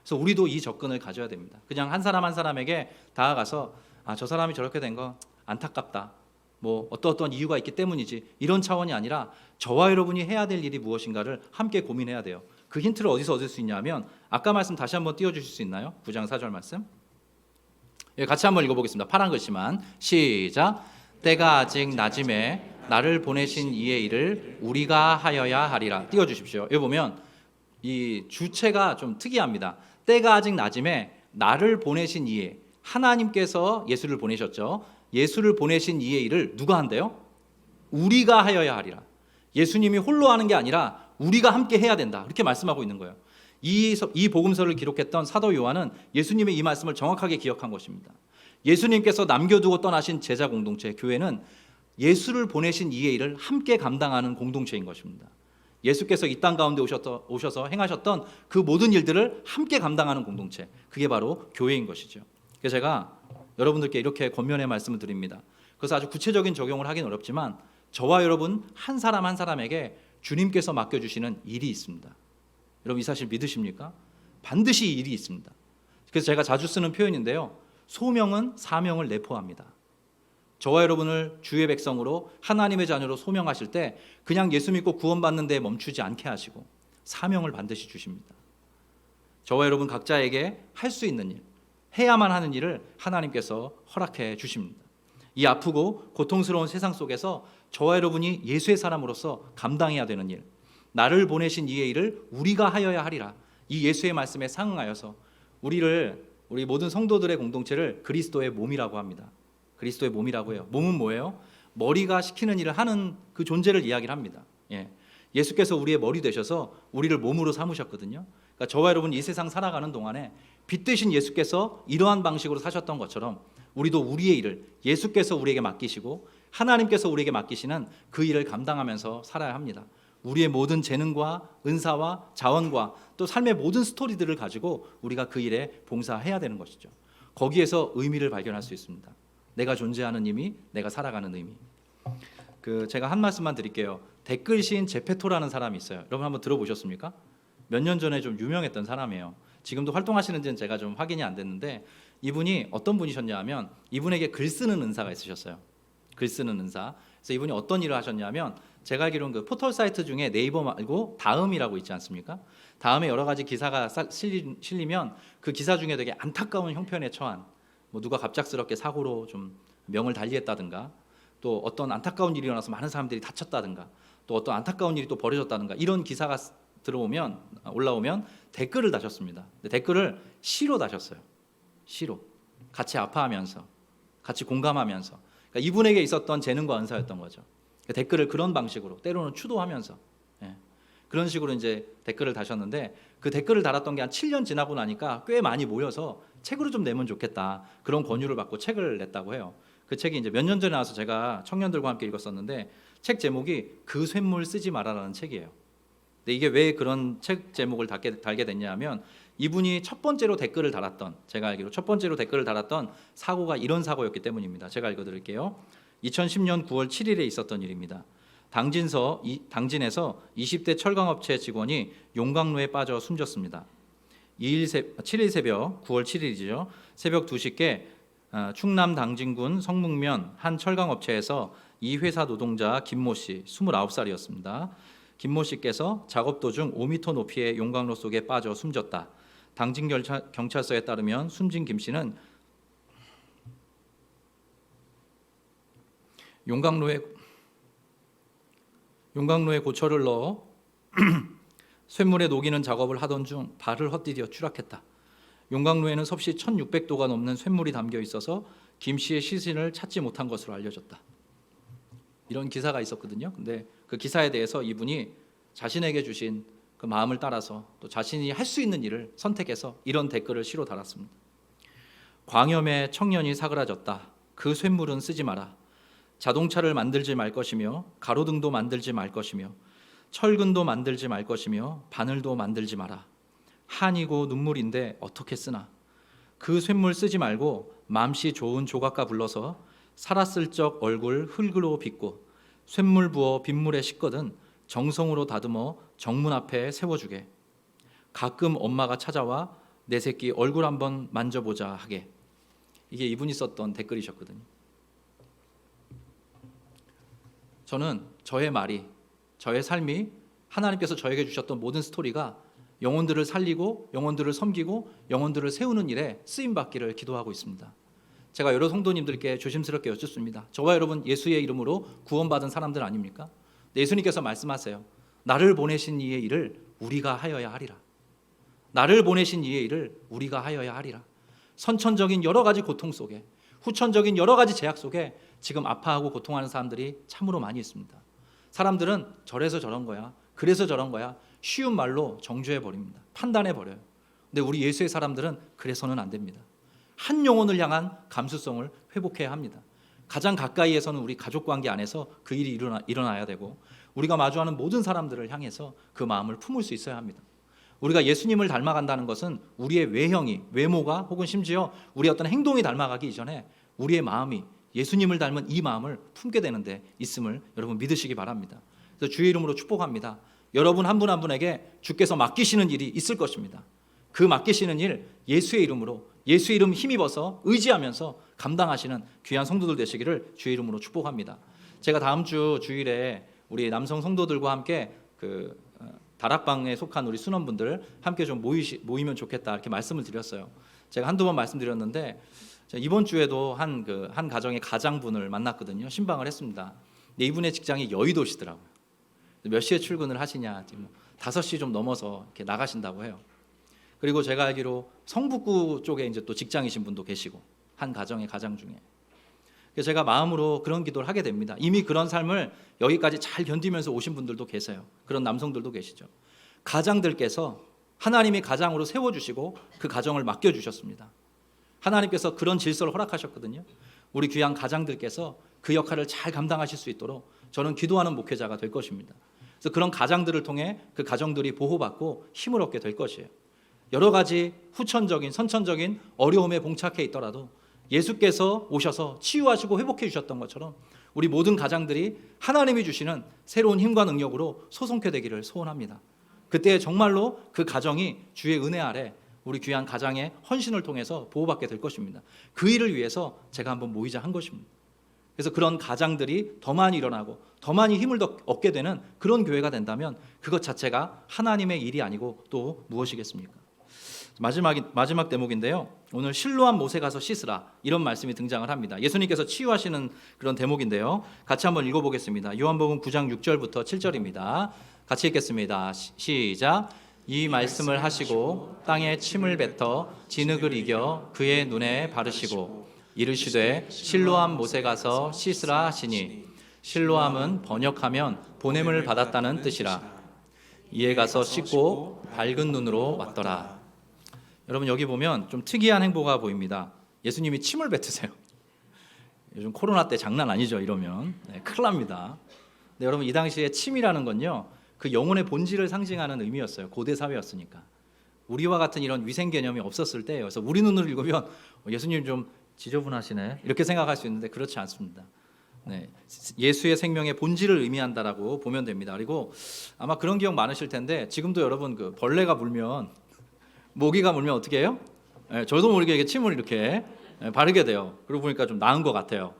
그래서 우리도 이 접근을 가져야 됩니다. 그냥 한 사람 한 사람에게 다가가서 저 사람이 저렇게 된 거 안타깝다. 뭐 어떤 이유가 있기 때문이지. 이런 차원이 아니라 저와 여러분이 해야 될 일이 무엇인가를 함께 고민해야 돼요. 그 힌트를 어디서 얻을 수 있냐면 아까 말씀 다시 한번 띄워주실 수 있나요? 9장 4절 말씀. 같이 한번 읽어보겠습니다. 파란 글씨만. 시작. 때가 아직 낮음에 나를 보내신 이의 일을 우리가 하여야 하리라. 띄워주십시오. 여기 보면 이 주체가 좀 특이합니다. 때가 아직 낮음에 나를 보내신 이의, 하나님께서 예수를 보내셨죠. 예수를 보내신 이의 일을 누가 한대요? 우리가 하여야 하리라. 예수님이 홀로 하는 게 아니라 우리가 함께 해야 된다. 이렇게 말씀하고 있는 거예요. 이 복음서를 기록했던 사도 요한은 예수님의 이 말씀을 정확하게 기억한 것입니다. 예수님께서 남겨두고 떠나신 제자 공동체, 교회는 예수를 보내신 이의 일을 함께 감당하는 공동체인 것입니다. 예수께서 이 땅 가운데 오셔서 행하셨던 그 모든 일들을 함께 감당하는 공동체, 그게 바로 교회인 것이죠. 그래서 제가 여러분들께 이렇게 권면의 말씀을 드립니다. 그래서 아주 구체적인 적용을 하긴 어렵지만 저와 여러분 한 사람 한 사람에게 주님께서 맡겨주시는 일이 있습니다. 여러분 이 사실 믿으십니까? 반드시 이 일이 있습니다. 그래서 제가 자주 쓰는 표현인데요. 소명은 사명을 내포합니다. 저와 여러분을 주의 백성으로 하나님의 자녀로 소명하실 때 그냥 예수 믿고 구원받는 데 멈추지 않게 하시고 사명을 반드시 주십니다. 저와 여러분 각자에게 할 수 있는 일, 해야만 하는 일을 하나님께서 허락해 주십니다. 이 아프고 고통스러운 세상 속에서 저와 여러분이 예수의 사람으로서 감당해야 되는 일, 나를 보내신 이의 일을 우리가 하여야 하리라. 이 예수의 말씀에 상응하여서 우리 모든 성도들의 공동체를 그리스도의 몸이라고 합니다. 그리스도의 몸이라고 해요. 몸은 뭐예요? 머리가 시키는 일을 하는 그 존재를 이야기를 합니다. 예수께서 우리의 머리 되셔서 우리를 몸으로 삼으셨거든요. 그러니까 저와 여러분 이 세상 살아가는 동안에 빛 되신 예수께서 이러한 방식으로 사셨던 것처럼 우리도 우리의 일을 예수께서 우리에게 맡기시고 하나님께서 우리에게 맡기시는 그 일을 감당하면서 살아야 합니다. 우리의 모든 재능과 은사와 자원과 또 삶의 모든 스토리들을 가지고 우리가 그 일에 봉사해야 되는 것이죠. 거기에서 의미를 발견할 수 있습니다. 내가 존재하는 의미, 내가 살아가는 의미. 제가 한 말씀만 드릴게요. 댓글 시인 제페토라는 사람이 있어요. 여러분 한번 들어보셨습니까? 몇 년 전에 좀 유명했던 사람이에요. 지금도 활동하시는지는 제가 좀 확인이 안 됐는데, 이분이 어떤 분이셨냐 하면 이분에게 글 쓰는 은사가 있으셨어요. 글 쓰는 은사. 그래서 이분이 어떤 일을 하셨냐면, 제가 알기로는 그 포털 사이트 중에 네이버 말고 다음이라고 있지 않습니까? 다음에 여러 가지 기사가 실리면 그 기사 중에 되게 안타까운 형편에 처한, 뭐 누가 갑작스럽게 사고로 좀 명을 달리했다든가, 또 어떤 안타까운 일이 일어나서 많은 사람들이 다쳤다든가, 또 어떤 안타까운 일이 또 벌어졌다든가, 이런 기사가 올라오면 댓글을 다셨습니다. 댓글을 시로 다셨어요. 시로. 같이 아파하면서, 같이 공감하면서. 그러니까 이분에게 있었던 재능과 은사였던 거죠. 그러니까 댓글을 그런 방식으로, 때로는 추도하면서, 그런 식으로 이제 댓글을 다셨는데, 그 댓글을 달았던 게 한 7년 지나고 나니까 꽤 많이 모여서 책으로 좀 내면 좋겠다, 그런 권유를 받고 책을 냈다고 해요. 그 책이 이제 몇 년 전에 나와서 제가 청년들과 함께 읽었었는데, 책 제목이 그 쇳물 쓰지 마라라는 책이에요. 근데 이게 왜 그런 책 제목을 달게 됐냐 하면, 이분이 첫 번째로 댓글을 달았던, 제가 알기로 첫 번째로 댓글을 달았던 사고가 이런 사고였기 때문입니다. 제가 읽어드릴게요. 2010년 9월 7일에 있었던 일입니다. 당진에서 20대 철강업체 직원이 용광로에 빠져 숨졌습니다. 7일 새벽, 9월 7일이죠. 새벽 2시께 충남 당진군 성북면 한 철강업체에서 이 회사 노동자 김모 씨 29살이었습니다. 김모 씨께서 작업 도중 5m 높이의 용광로 속에 빠져 숨졌다. 당진 경찰서에 따르면 숨진 김 씨는 용광로에 고철을 넣어 쇳물에 녹이는 작업을 하던 중 발을 헛디뎌 추락했다. 용광로에는 섭씨 1600도가 넘는 쇳물이 담겨 있어서 김 씨의 시신을 찾지 못한 것으로 알려졌다. 이런 기사가 있었거든요. 근데 그 기사에 대해서 이분이 자신에게 주신 그 마음을 따라서 또 자신이 할 수 있는 일을 선택해서 이런 댓글을 시로 달았습니다. 광염에 청년이 사그라졌다. 그 쇳물은 쓰지 마라. 자동차를 만들지 말 것이며 가로등도 만들지 말 것이며 철근도 만들지 말 것이며 바늘도 만들지 마라. 한이고 눈물인데 어떻게 쓰나. 그 쇳물 쓰지 말고 맘씨 좋은 조각가 불러서 살았을 적 얼굴 흙으로 빚고 쇳물 부어 빗물에 씻거든 정성으로 다듬어 정문 앞에 세워주게. 가끔 엄마가 찾아와 내 새끼 얼굴 한번 만져보자 하게. 이게 이분이 썼던 댓글이셨거든요. 저는 저의 말이, 저의 삶이 하나님께서 저에게 주셨던 모든 스토리가 영혼들을 살리고 영혼들을 섬기고 영혼들을 세우는 일에 쓰임받기를 기도하고 있습니다. 제가 여러 성도님들께 조심스럽게 여쭙습니다. 저와 여러분 예수의 이름으로 구원받은 사람들 아닙니까? 예수님께서 말씀하세요. 나를 보내신 이의 일을 우리가 하여야 하리라. 나를 보내신 이의 일을 우리가 하여야 하리라. 선천적인 여러 가지 고통 속에, 후천적인 여러 가지 제약 속에 지금 아파하고 고통하는 사람들이 참으로 많이 있습니다. 사람들은 저래서 저런 거야, 그래서 저런 거야, 쉬운 말로 정죄해 버립니다. 판단해 버려요. 근데 우리 예수의 사람들은 그래서는 안 됩니다. 한 영혼을 향한 감수성을 회복해야 합니다. 가장 가까이에서는 우리 가족관계 안에서 그 일이 일어나야 되고, 우리가 마주하는 모든 사람들을 향해서 그 마음을 품을 수 있어야 합니다. 우리가 예수님을 닮아간다는 것은 우리의 외형이, 외모가 혹은 심지어 우리의 어떤 행동이 닮아가기 이전에 우리의 마음이 예수님을 닮은 이 마음을 품게 되는 데 있음을 여러분 믿으시기 바랍니다. 그래서 주의 이름으로 축복합니다. 여러분 한 분 한 분에게 주께서 맡기시는 일이 있을 것입니다. 그 맡기시는 일 예수의 이름으로, 예수의 이름 힘입어서 의지하면서 감당하시는 귀한 성도들 되시기를 주의 이름으로 축복합니다. 제가 다음 주 주일에 우리 남성 성도들과 함께 그 다락방에 속한 우리 순원분들 함께 좀 모이면 좋겠다 이렇게 말씀을 드렸어요. 제가 한두 번 말씀드렸는데 이번 주에도 한 가정의 가장분을 만났거든요. 신방을 했습니다. 근데 이분의 직장이 여의도시더라고요. 몇 시에 출근을 하시냐, 5시 좀 넘어서 이렇게 나가신다고 해요. 그리고 제가 알기로 성북구 쪽에 이제 또 직장이신 분도 계시고, 한 가정의 가장 중에. 그래서 제가 마음으로 그런 기도를 하게 됩니다. 이미 그런 삶을 여기까지 잘 견디면서 오신 분들도 계세요. 그런 남성들도 계시죠. 가장들께서 하나님이 가장으로 세워주시고 그 가정을 맡겨주셨습니다. 하나님께서 그런 질서를 허락하셨거든요. 우리 귀한 가장들께서 그 역할을 잘 감당하실 수 있도록 저는 기도하는 목회자가 될 것입니다. 그래서 그런 가장들을 통해 그 가정들이 보호받고 힘을 얻게 될 것이에요. 여러 가지 후천적인 선천적인 어려움에 봉착해 있더라도 예수께서 오셔서 치유하시고 회복해 주셨던 것처럼 우리 모든 가장들이 하나님이 주시는 새로운 힘과 능력으로 소송케 되기를 소원합니다. 그때 정말로 그 가정이 주의 은혜 아래 우리 귀한 가장의 헌신을 통해서 보호받게 될 것입니다. 그 일을 위해서 제가 한번 모이자 한 것입니다. 그래서 그런 가장들이 더 많이 일어나고 더 많이 힘을 얻게 되는 그런 교회가 된다면 그것 자체가 하나님의 일이 아니고 또 무엇이겠습니까? 마지막 대목인데요. 오늘 실로암 못에 가서 씻으라 이런 말씀이 등장을 합니다. 예수님께서 치유하시는 그런 대목인데요. 같이 한번 읽어보겠습니다. 요한복음 9장 6절부터 7절입니다. 같이 읽겠습니다. 시작. 이 말씀을 하시고 땅에 침을 뱉어 진흙을 이겨 그의 눈에 바르시고 이르시되 실로암 못에 가서 씻으라 하시니 실로암은 번역하면 보냄을 받았다는 뜻이라. 이에 가서 씻고 밝은 눈으로 왔더라. 여러분 여기 보면 좀 특이한 행보가 보입니다. 예수님이 침을 뱉으세요. 요즘 코로나 때 장난 아니죠. 이러면 큰일 납니다. 근데 여러분 이 당시에 침이라는 건요, 그 영혼의 본질을 상징하는 의미였어요. 고대 사회였으니까. 우리와 같은 이런 위생 개념이 없었을 때예요. 그래서 우리 눈으로 읽으면 예수님 좀 지저분하시네 이렇게 생각할 수 있는데 그렇지 않습니다. 예수의 생명의 본질을 의미한다라고 보면 됩니다. 그리고 아마 그런 기억 많으실 텐데 지금도 여러분 그 벌레가 물면, 모기가 물면 어떻게 해요? 저도 모르게 이렇게 침을 이렇게 바르게 돼요. 그러고 보니까 좀 나은 것 같아요.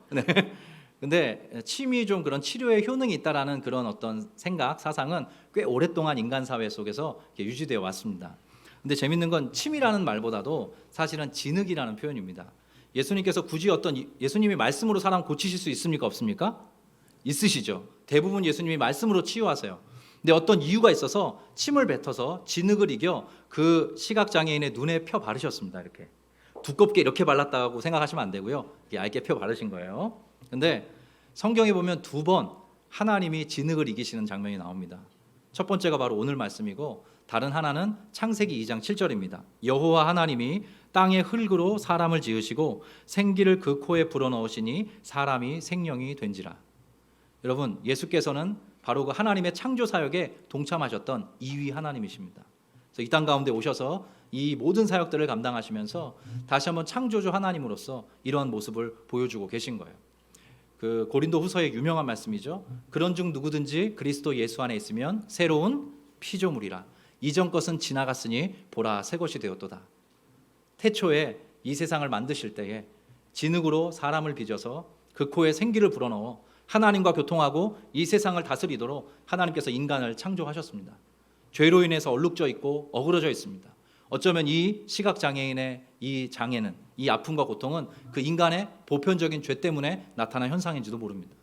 근데 침이 좀 그런 치료의 효능이 있다라는 그런 어떤 생각, 사상은 꽤 오랫동안 인간 사회 속에서 유지되어 왔습니다. 근데 재밌는 건 침이라는 말보다도 사실은 진흙이라는 표현입니다. 예수님께서 굳이 예수님이 말씀으로 사람 고치실 수 있습니까? 없습니까? 있으시죠. 대부분 예수님이 말씀으로 치유하세요. 근데 어떤 이유가 있어서 침을 뱉어서 진흙을 이겨 그 시각장애인의 눈에 펴 바르셨습니다. 이렇게 두껍게 이렇게 발랐다고 생각하시면 안 되고요. 얇게 펴 바르신 거예요. 근데 성경에 보면 2번 하나님이 진흙을 이기시는 장면이 나옵니다. 첫 번째가 바로 오늘 말씀이고 다른 하나는 창세기 2장 7절입니다. 여호와 하나님이 땅의 흙으로 사람을 지으시고 생기를 그 코에 불어넣으시니 사람이 생명이 된지라. 여러분 예수께서는 바로 그 하나님의 창조 사역에 동참하셨던 2위 하나님이십니다. 그래서 이 땅 가운데 오셔서 이 모든 사역들을 감당하시면서 다시 한번 창조주 하나님으로서 이러한 모습을 보여주고 계신 거예요. 그 고린도 후서의 유명한 말씀이죠. 그런즉 누구든지 그리스도 예수 안에 있으면 새로운 피조물이라. 이전 것은 지나갔으니 보라 새 것이 되었도다. 태초에 이 세상을 만드실 때에 진흙으로 사람을 빚어서 그 코에 생기를 불어넣어 하나님과 교통하고 이 세상을 다스리도록 하나님께서 인간을 창조하셨습니다. 죄로 인해서 얼룩져 있고 어그러져 있습니다. 어쩌면 이 시각장애인의 이 장애는, 이 아픔과 고통은 그 인간의 보편적인 죄 때문에 나타난 현상인지도 모릅니다.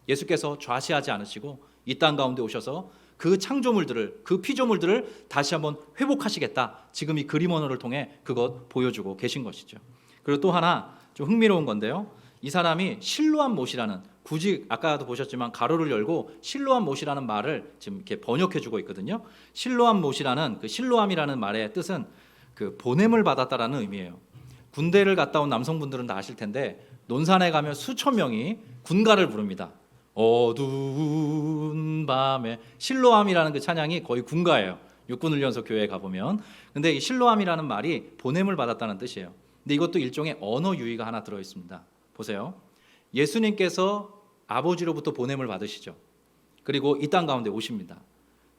예수께서 좌시하지 않으시고 이 땅 가운데 오셔서 그 창조물들을, 그 피조물들을 다시 한번 회복하시겠다. 지금 이 그림 언어를 통해 그것 보여주고 계신 것이죠. 그리고 또 하나 좀 흥미로운 건데요. 이 사람이 실로암 못이라는, 굳이 아까도 보셨지만 가로를 열고 실로암 못이라는 말을 지금 이렇게 번역해주고 있거든요. 실로암 못이라는 그 실로암이라는 말의 뜻은 그 보냄을 받았다라는 의미예요. 군대를 갔다 온 남성분들은 다 아실 텐데 논산에 가면 수천 명이 군가를 부릅니다. 어두운 밤에 실로암이라는 그 찬양이 거의 군가예요. 육군훈련소 교회에 가보면. 근데 이 실로암이라는 말이 보냄을 받았다는 뜻이에요. 근데 이것도 일종의 언어 유희가 하나 들어있습니다. 보세요. 예수님께서 아버지로부터 보냄을 받으시죠. 그리고 이 땅 가운데 오십니다.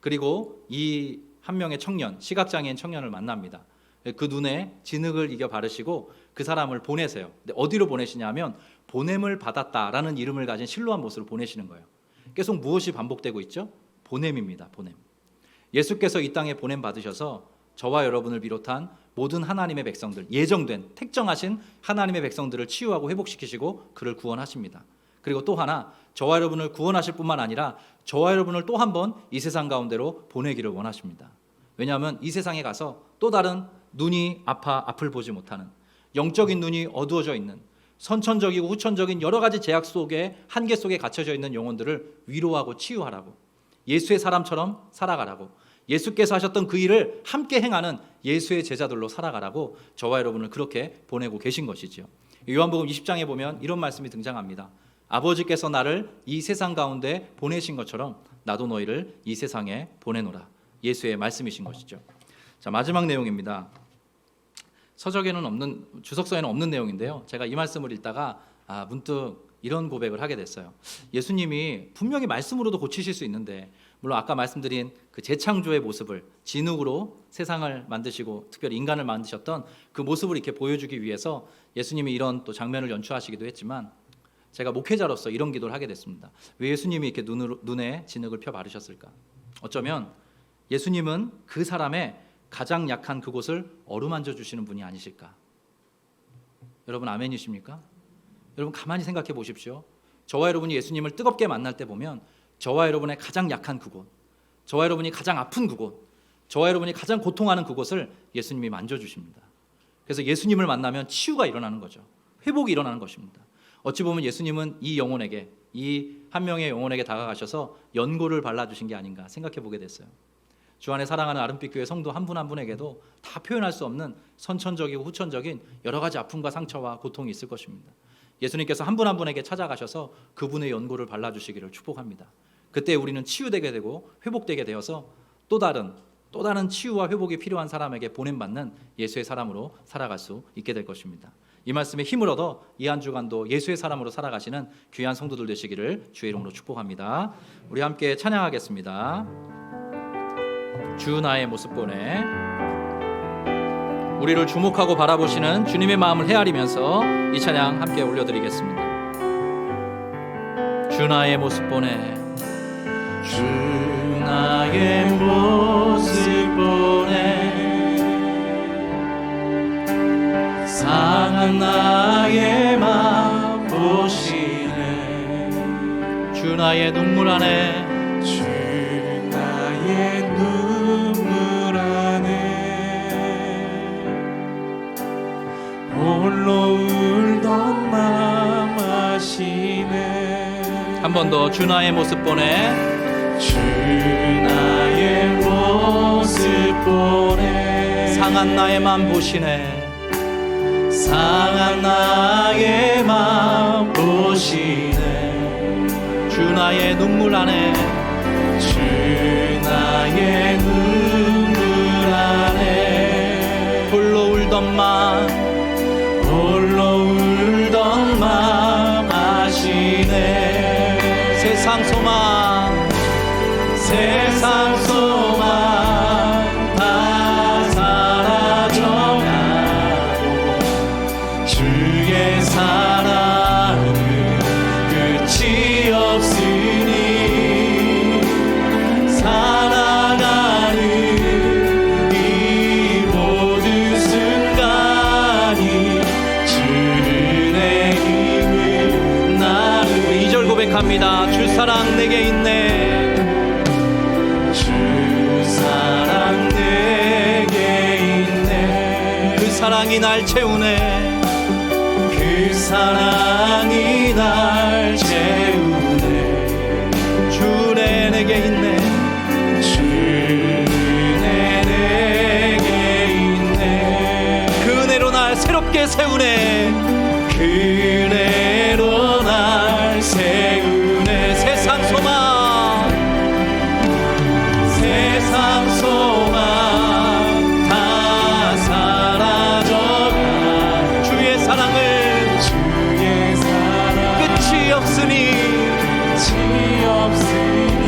그리고 이 한 명의 청년, 시각장애인 청년을 만납니다. 그 눈에 진흙을 이겨 바르시고 그 사람을 보내세요. 근데 어디로 보내시냐면 보냄을 받았다라는 이름을 가진 실로암 못으로 보내시는 거예요. 계속 무엇이 반복되고 있죠? 보냄입니다. 보냄. 예수께서 이 땅에 보냄 받으셔서 저와 여러분을 비롯한 모든 하나님의 백성들, 예정된 택정하신 하나님의 백성들을 치유하고 회복시키시고 그를 구원하십니다. 그리고 또 하나 저와 여러분을 구원하실 뿐만 아니라 저와 여러분을 또 한 번 이 세상 가운데로 보내기를 원하십니다. 왜냐하면 이 세상에 가서 또 다른 눈이 앞을 보지 못하는, 영적인 눈이 어두워져 있는, 선천적이고 후천적인 여러 가지 제약 속에, 한계 속에 갇혀져 있는 영혼들을 위로하고 치유하라고, 예수의 사람처럼 살아가라고, 예수께서 하셨던 그 일을 함께 행하는 예수의 제자들로 살아가라고 저와 여러분을 그렇게 보내고 계신 것이지요. 요한복음 20장에 보면 이런 말씀이 등장합니다. 아버지께서 나를 이 세상 가운데 보내신 것처럼 나도 너희를 이 세상에 보내노라. 예수의 말씀이신 것이죠. 자, 마지막 내용입니다. 서적에는 없는, 주석서에는 없는 내용인데요. 제가 이 말씀을 읽다가 문득 이런 고백을 하게 됐어요. 예수님이 분명히 말씀으로도 고치실 수 있는데, 물론 아까 말씀드린 그 재창조의 모습을, 진흙으로 세상을 만드시고 특별히 인간을 만드셨던 그 모습을 이렇게 보여주기 위해서 예수님이 이런 또 장면을 연출하시기도 했지만, 제가 목회자로서 이런 기도를 하게 됐습니다. 왜 예수님이 이렇게 눈에 진흙을 펴 바르셨을까? 어쩌면 예수님은 그 사람의 가장 약한 그곳을 어루만져 주시는 분이 아니실까? 여러분 아멘이십니까? 여러분 가만히 생각해 보십시오. 저와 여러분이 예수님을 뜨겁게 만날 때 보면 저와 여러분의 가장 약한 그곳, 저와 여러분이 가장 아픈 그곳, 저와 여러분이 가장 고통하는 그곳을 예수님이 만져주십니다. 그래서 예수님을 만나면 치유가 일어나는 거죠. 회복이 일어나는 것입니다. 어찌 보면 예수님은 이 영혼에게, 이 한 명의 영혼에게 다가가셔서 연고를 발라주신 게 아닌가 생각해 보게 됐어요. 주 안에 사랑하는 아름빛 교회 성도 한 분 한 분에게도 다 표현할 수 없는 선천적이고 후천적인 여러 가지 아픔과 상처와 고통이 있을 것입니다. 예수님께서 한 분 한 분에게 찾아가셔서 그분의 연고를 발라주시기를 축복합니다. 그때 우리는 치유되게 되고 회복되게 되어서 또 다른 치유와 회복이 필요한 사람에게 보냄받는 예수의 사람으로 살아갈 수 있게 될 것입니다. 이 말씀에 힘을 얻어 이 한 주간도 예수의 사람으로 살아가시는 귀한 성도들 되시기를 주의 이름으로 축복합니다. 우리 함께 찬양하겠습니다. 주 나의 모습 보내. 우리를 주목하고 바라보시는 주님의 마음을 헤아리면서 이 찬양 함께 올려드리겠습니다. 주 나의 모습 보내. 주 나의 모습 보내. 상한 나의 맘 보시네. 주 나의 눈물 안에. 주 나의 눈물 안에 홀로 울던 맘 아시네. 한 번 더. 주 나의 모습 보내. 주 나의 모습 보내. 상한 나의 맘 보시네. 상한 나의 맘 보시네. 주 나의 눈물 안에. 주 나의 눈물 안에 홀로 울던 맘. 홀로 울던 맘 아시네. 세상 소망. 세상 소망 다 사라져가고 주의 사랑은 끝이 없으니 살아가는 이 모든 순간이 주의 힘을 나를. 2절 고백합니다. 주 사랑 내게 있네. 주 사랑 내게 있네. 그 사랑이 날 채우네. 그 사랑이 날 채우네. 주내 내게 있네. 주내 내게 있네. 그 은혜로 날 새롭게 세우네. 그 은혜로 날 세우네. 세상 소망. 세상 소망 다 사라져가 주의 사랑을 주의 사랑 끝이 없으니. 끝이 없으니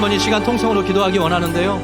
한번 이 시간 통성으로 기도하기 원하는데요,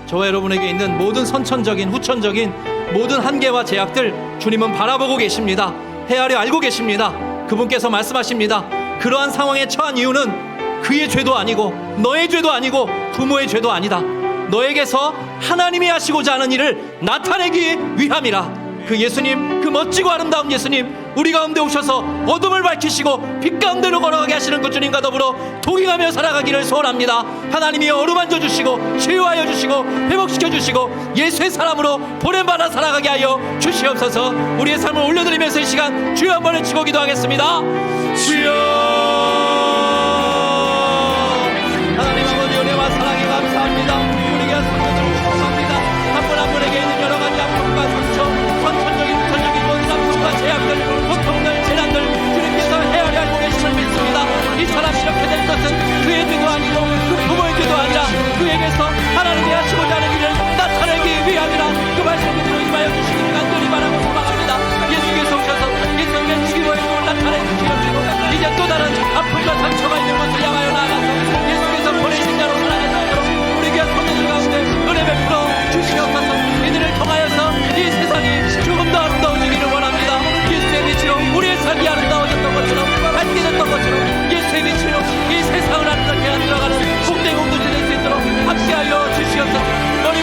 저와 여러분에게 있는 모든 선천적인 후천적인 모든 한계와 제약들 주님은 바라보고 계십니다. 헤아려 알고 계십니다. 그분께서 말씀하십니다. 그러한 상황에 처한 이유는 그의 죄도 아니고 너의 죄도 아니고 부모의 죄도 아니다. 너에게서 하나님이 하시고자 하는 일을 나타내기 위함이라. 그 예수님, 그 멋지고 아름다운 예수님, 우리 가운데 오셔서 어둠을 밝히시고 빛 가운데로 걸어가게 하시는 그 주님과 더불어 동행하며 살아가기를 소원합니다. 하나님이 어루만져 주시고 치유하여 주시고 회복시켜 주시고 예수의 사람으로 보냄받아 살아가게 하여 주시옵소서. 우리의 삶을 올려드리면서 이 시간 주여 한번 외치고 기도하겠습니다. 주여. 하나님 아버지, 은혜와 사랑에 감사합니다. 우리 귀한 성도들을 축복합니다. 한 분 한 분에게 있는 여러 가지 아픔과 상처, 선천적인 후천적인 모든 아픔과 제약들, 고통들, 재난들 주님께서 헤아려 알고 계심을 믿습니다. 이 사람이 이렇게 된 것은 그의 죄도 아니고 그 부모의 죄도 아니라 그에게서 하나님이 하시고자 하는 일을 나타내기 위함이라. 그 말씀 그대로 임하여 주시기를 간절히 바라고 소망합니다. 예수께서 오셔서 예수님의 치유의 힘을 나타내 주시옵시고 이제 또 다른 아픔과 상처가 있는 것을 향하여 나아가서 예수께서 보내신 자로 살아가서 우리 귀한 성도들 가운데 은혜 베풀어 주시옵소서. 이들을 통하여서 이 세상이 조금 더 아름다워지기를 원합니다. 예수의 빛으로 우리의 삶이 아름다워졌던 것처럼 밝게 됐던 것처럼 예수의 빛으로 이 세상을 아름답게 만들어가는 복된 공동체 될 수 있도록 함께하여 주시옵소서.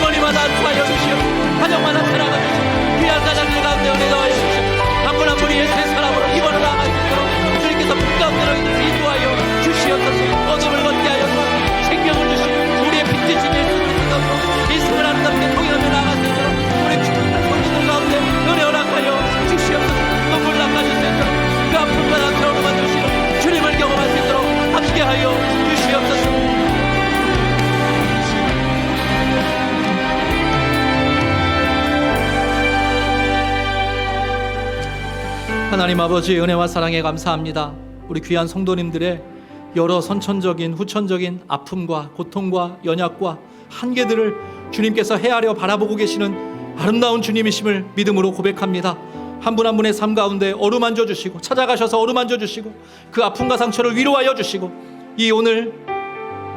머리마다 안수하여 주시옵소서. 가정마다 살아가 주시옵소서. 귀한 가정들 가운데 은혜 더하여 주시옵소서. 한 분 한 분이 예수의 사람으로 힘을 나아갈 수 있도록 주님께서 빛 가운데로 이들을 인도하여 주시옵소서. 어둠을 걷게 하여 주시옵소서. 생명을 주시고 우리의 빛 되신 예수 그리스도로 이 세상을 아름답게 통일하며 나아갈 수 있도록 우리 성도들 가운데 은혜 허락하여 주시옵소서. 눈물 닦아줄 수 있도록 그 아픔과 상처로 만드시는 주님을 경험할 수 있도록 함께하여 주시옵소서. 하나님 아버지, 은혜와 사랑에 감사합니다. 우리 귀한 성도님들의 여러 선천적인 후천적인 아픔과 고통과 연약과 한계들을 주님께서 헤아려 바라보고 계시는 아름다운 주님이심을 믿음으로 고백합니다. 한 분 한 분의 삶 가운데 어루만져 주시고 찾아가셔서 어루만져 주시고 그 아픔과 상처를 위로하여 주시고 이 오늘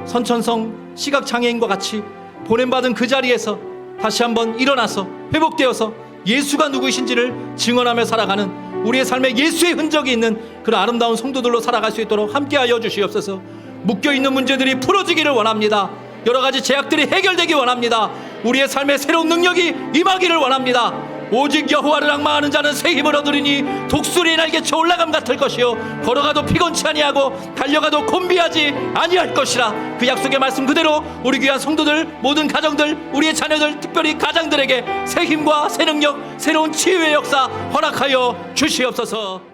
선천성 시각장애인과 같이 보냄받은 그 자리에서 다시 한번 일어나서 회복되어서 예수가 누구이신지를 증언하며 살아가는 우리의 삶에 예수의 흔적이 있는 그런 아름다운 성도들로 살아갈 수 있도록 함께하여 주시옵소서. 묶여있는 문제들이 풀어지기를 원합니다. 여러 가지 제약들이 해결되기 원합니다. 우리의 삶에 새로운 능력이 임하기를 원합니다. 오직 여호와를 앙망하는 자는 새 힘을 얻으리니 독수리의 날개쳐 올라감 같을 것이요 걸어가도 피곤치 아니하고 달려가도 곤비하지 아니할 것이라. 그 약속의 말씀 그대로 우리 귀한 성도들, 모든 가정들, 우리의 자녀들, 특별히 가장들에게 새 힘과 새 능력, 새로운 치유의 역사 허락하여 주시옵소서.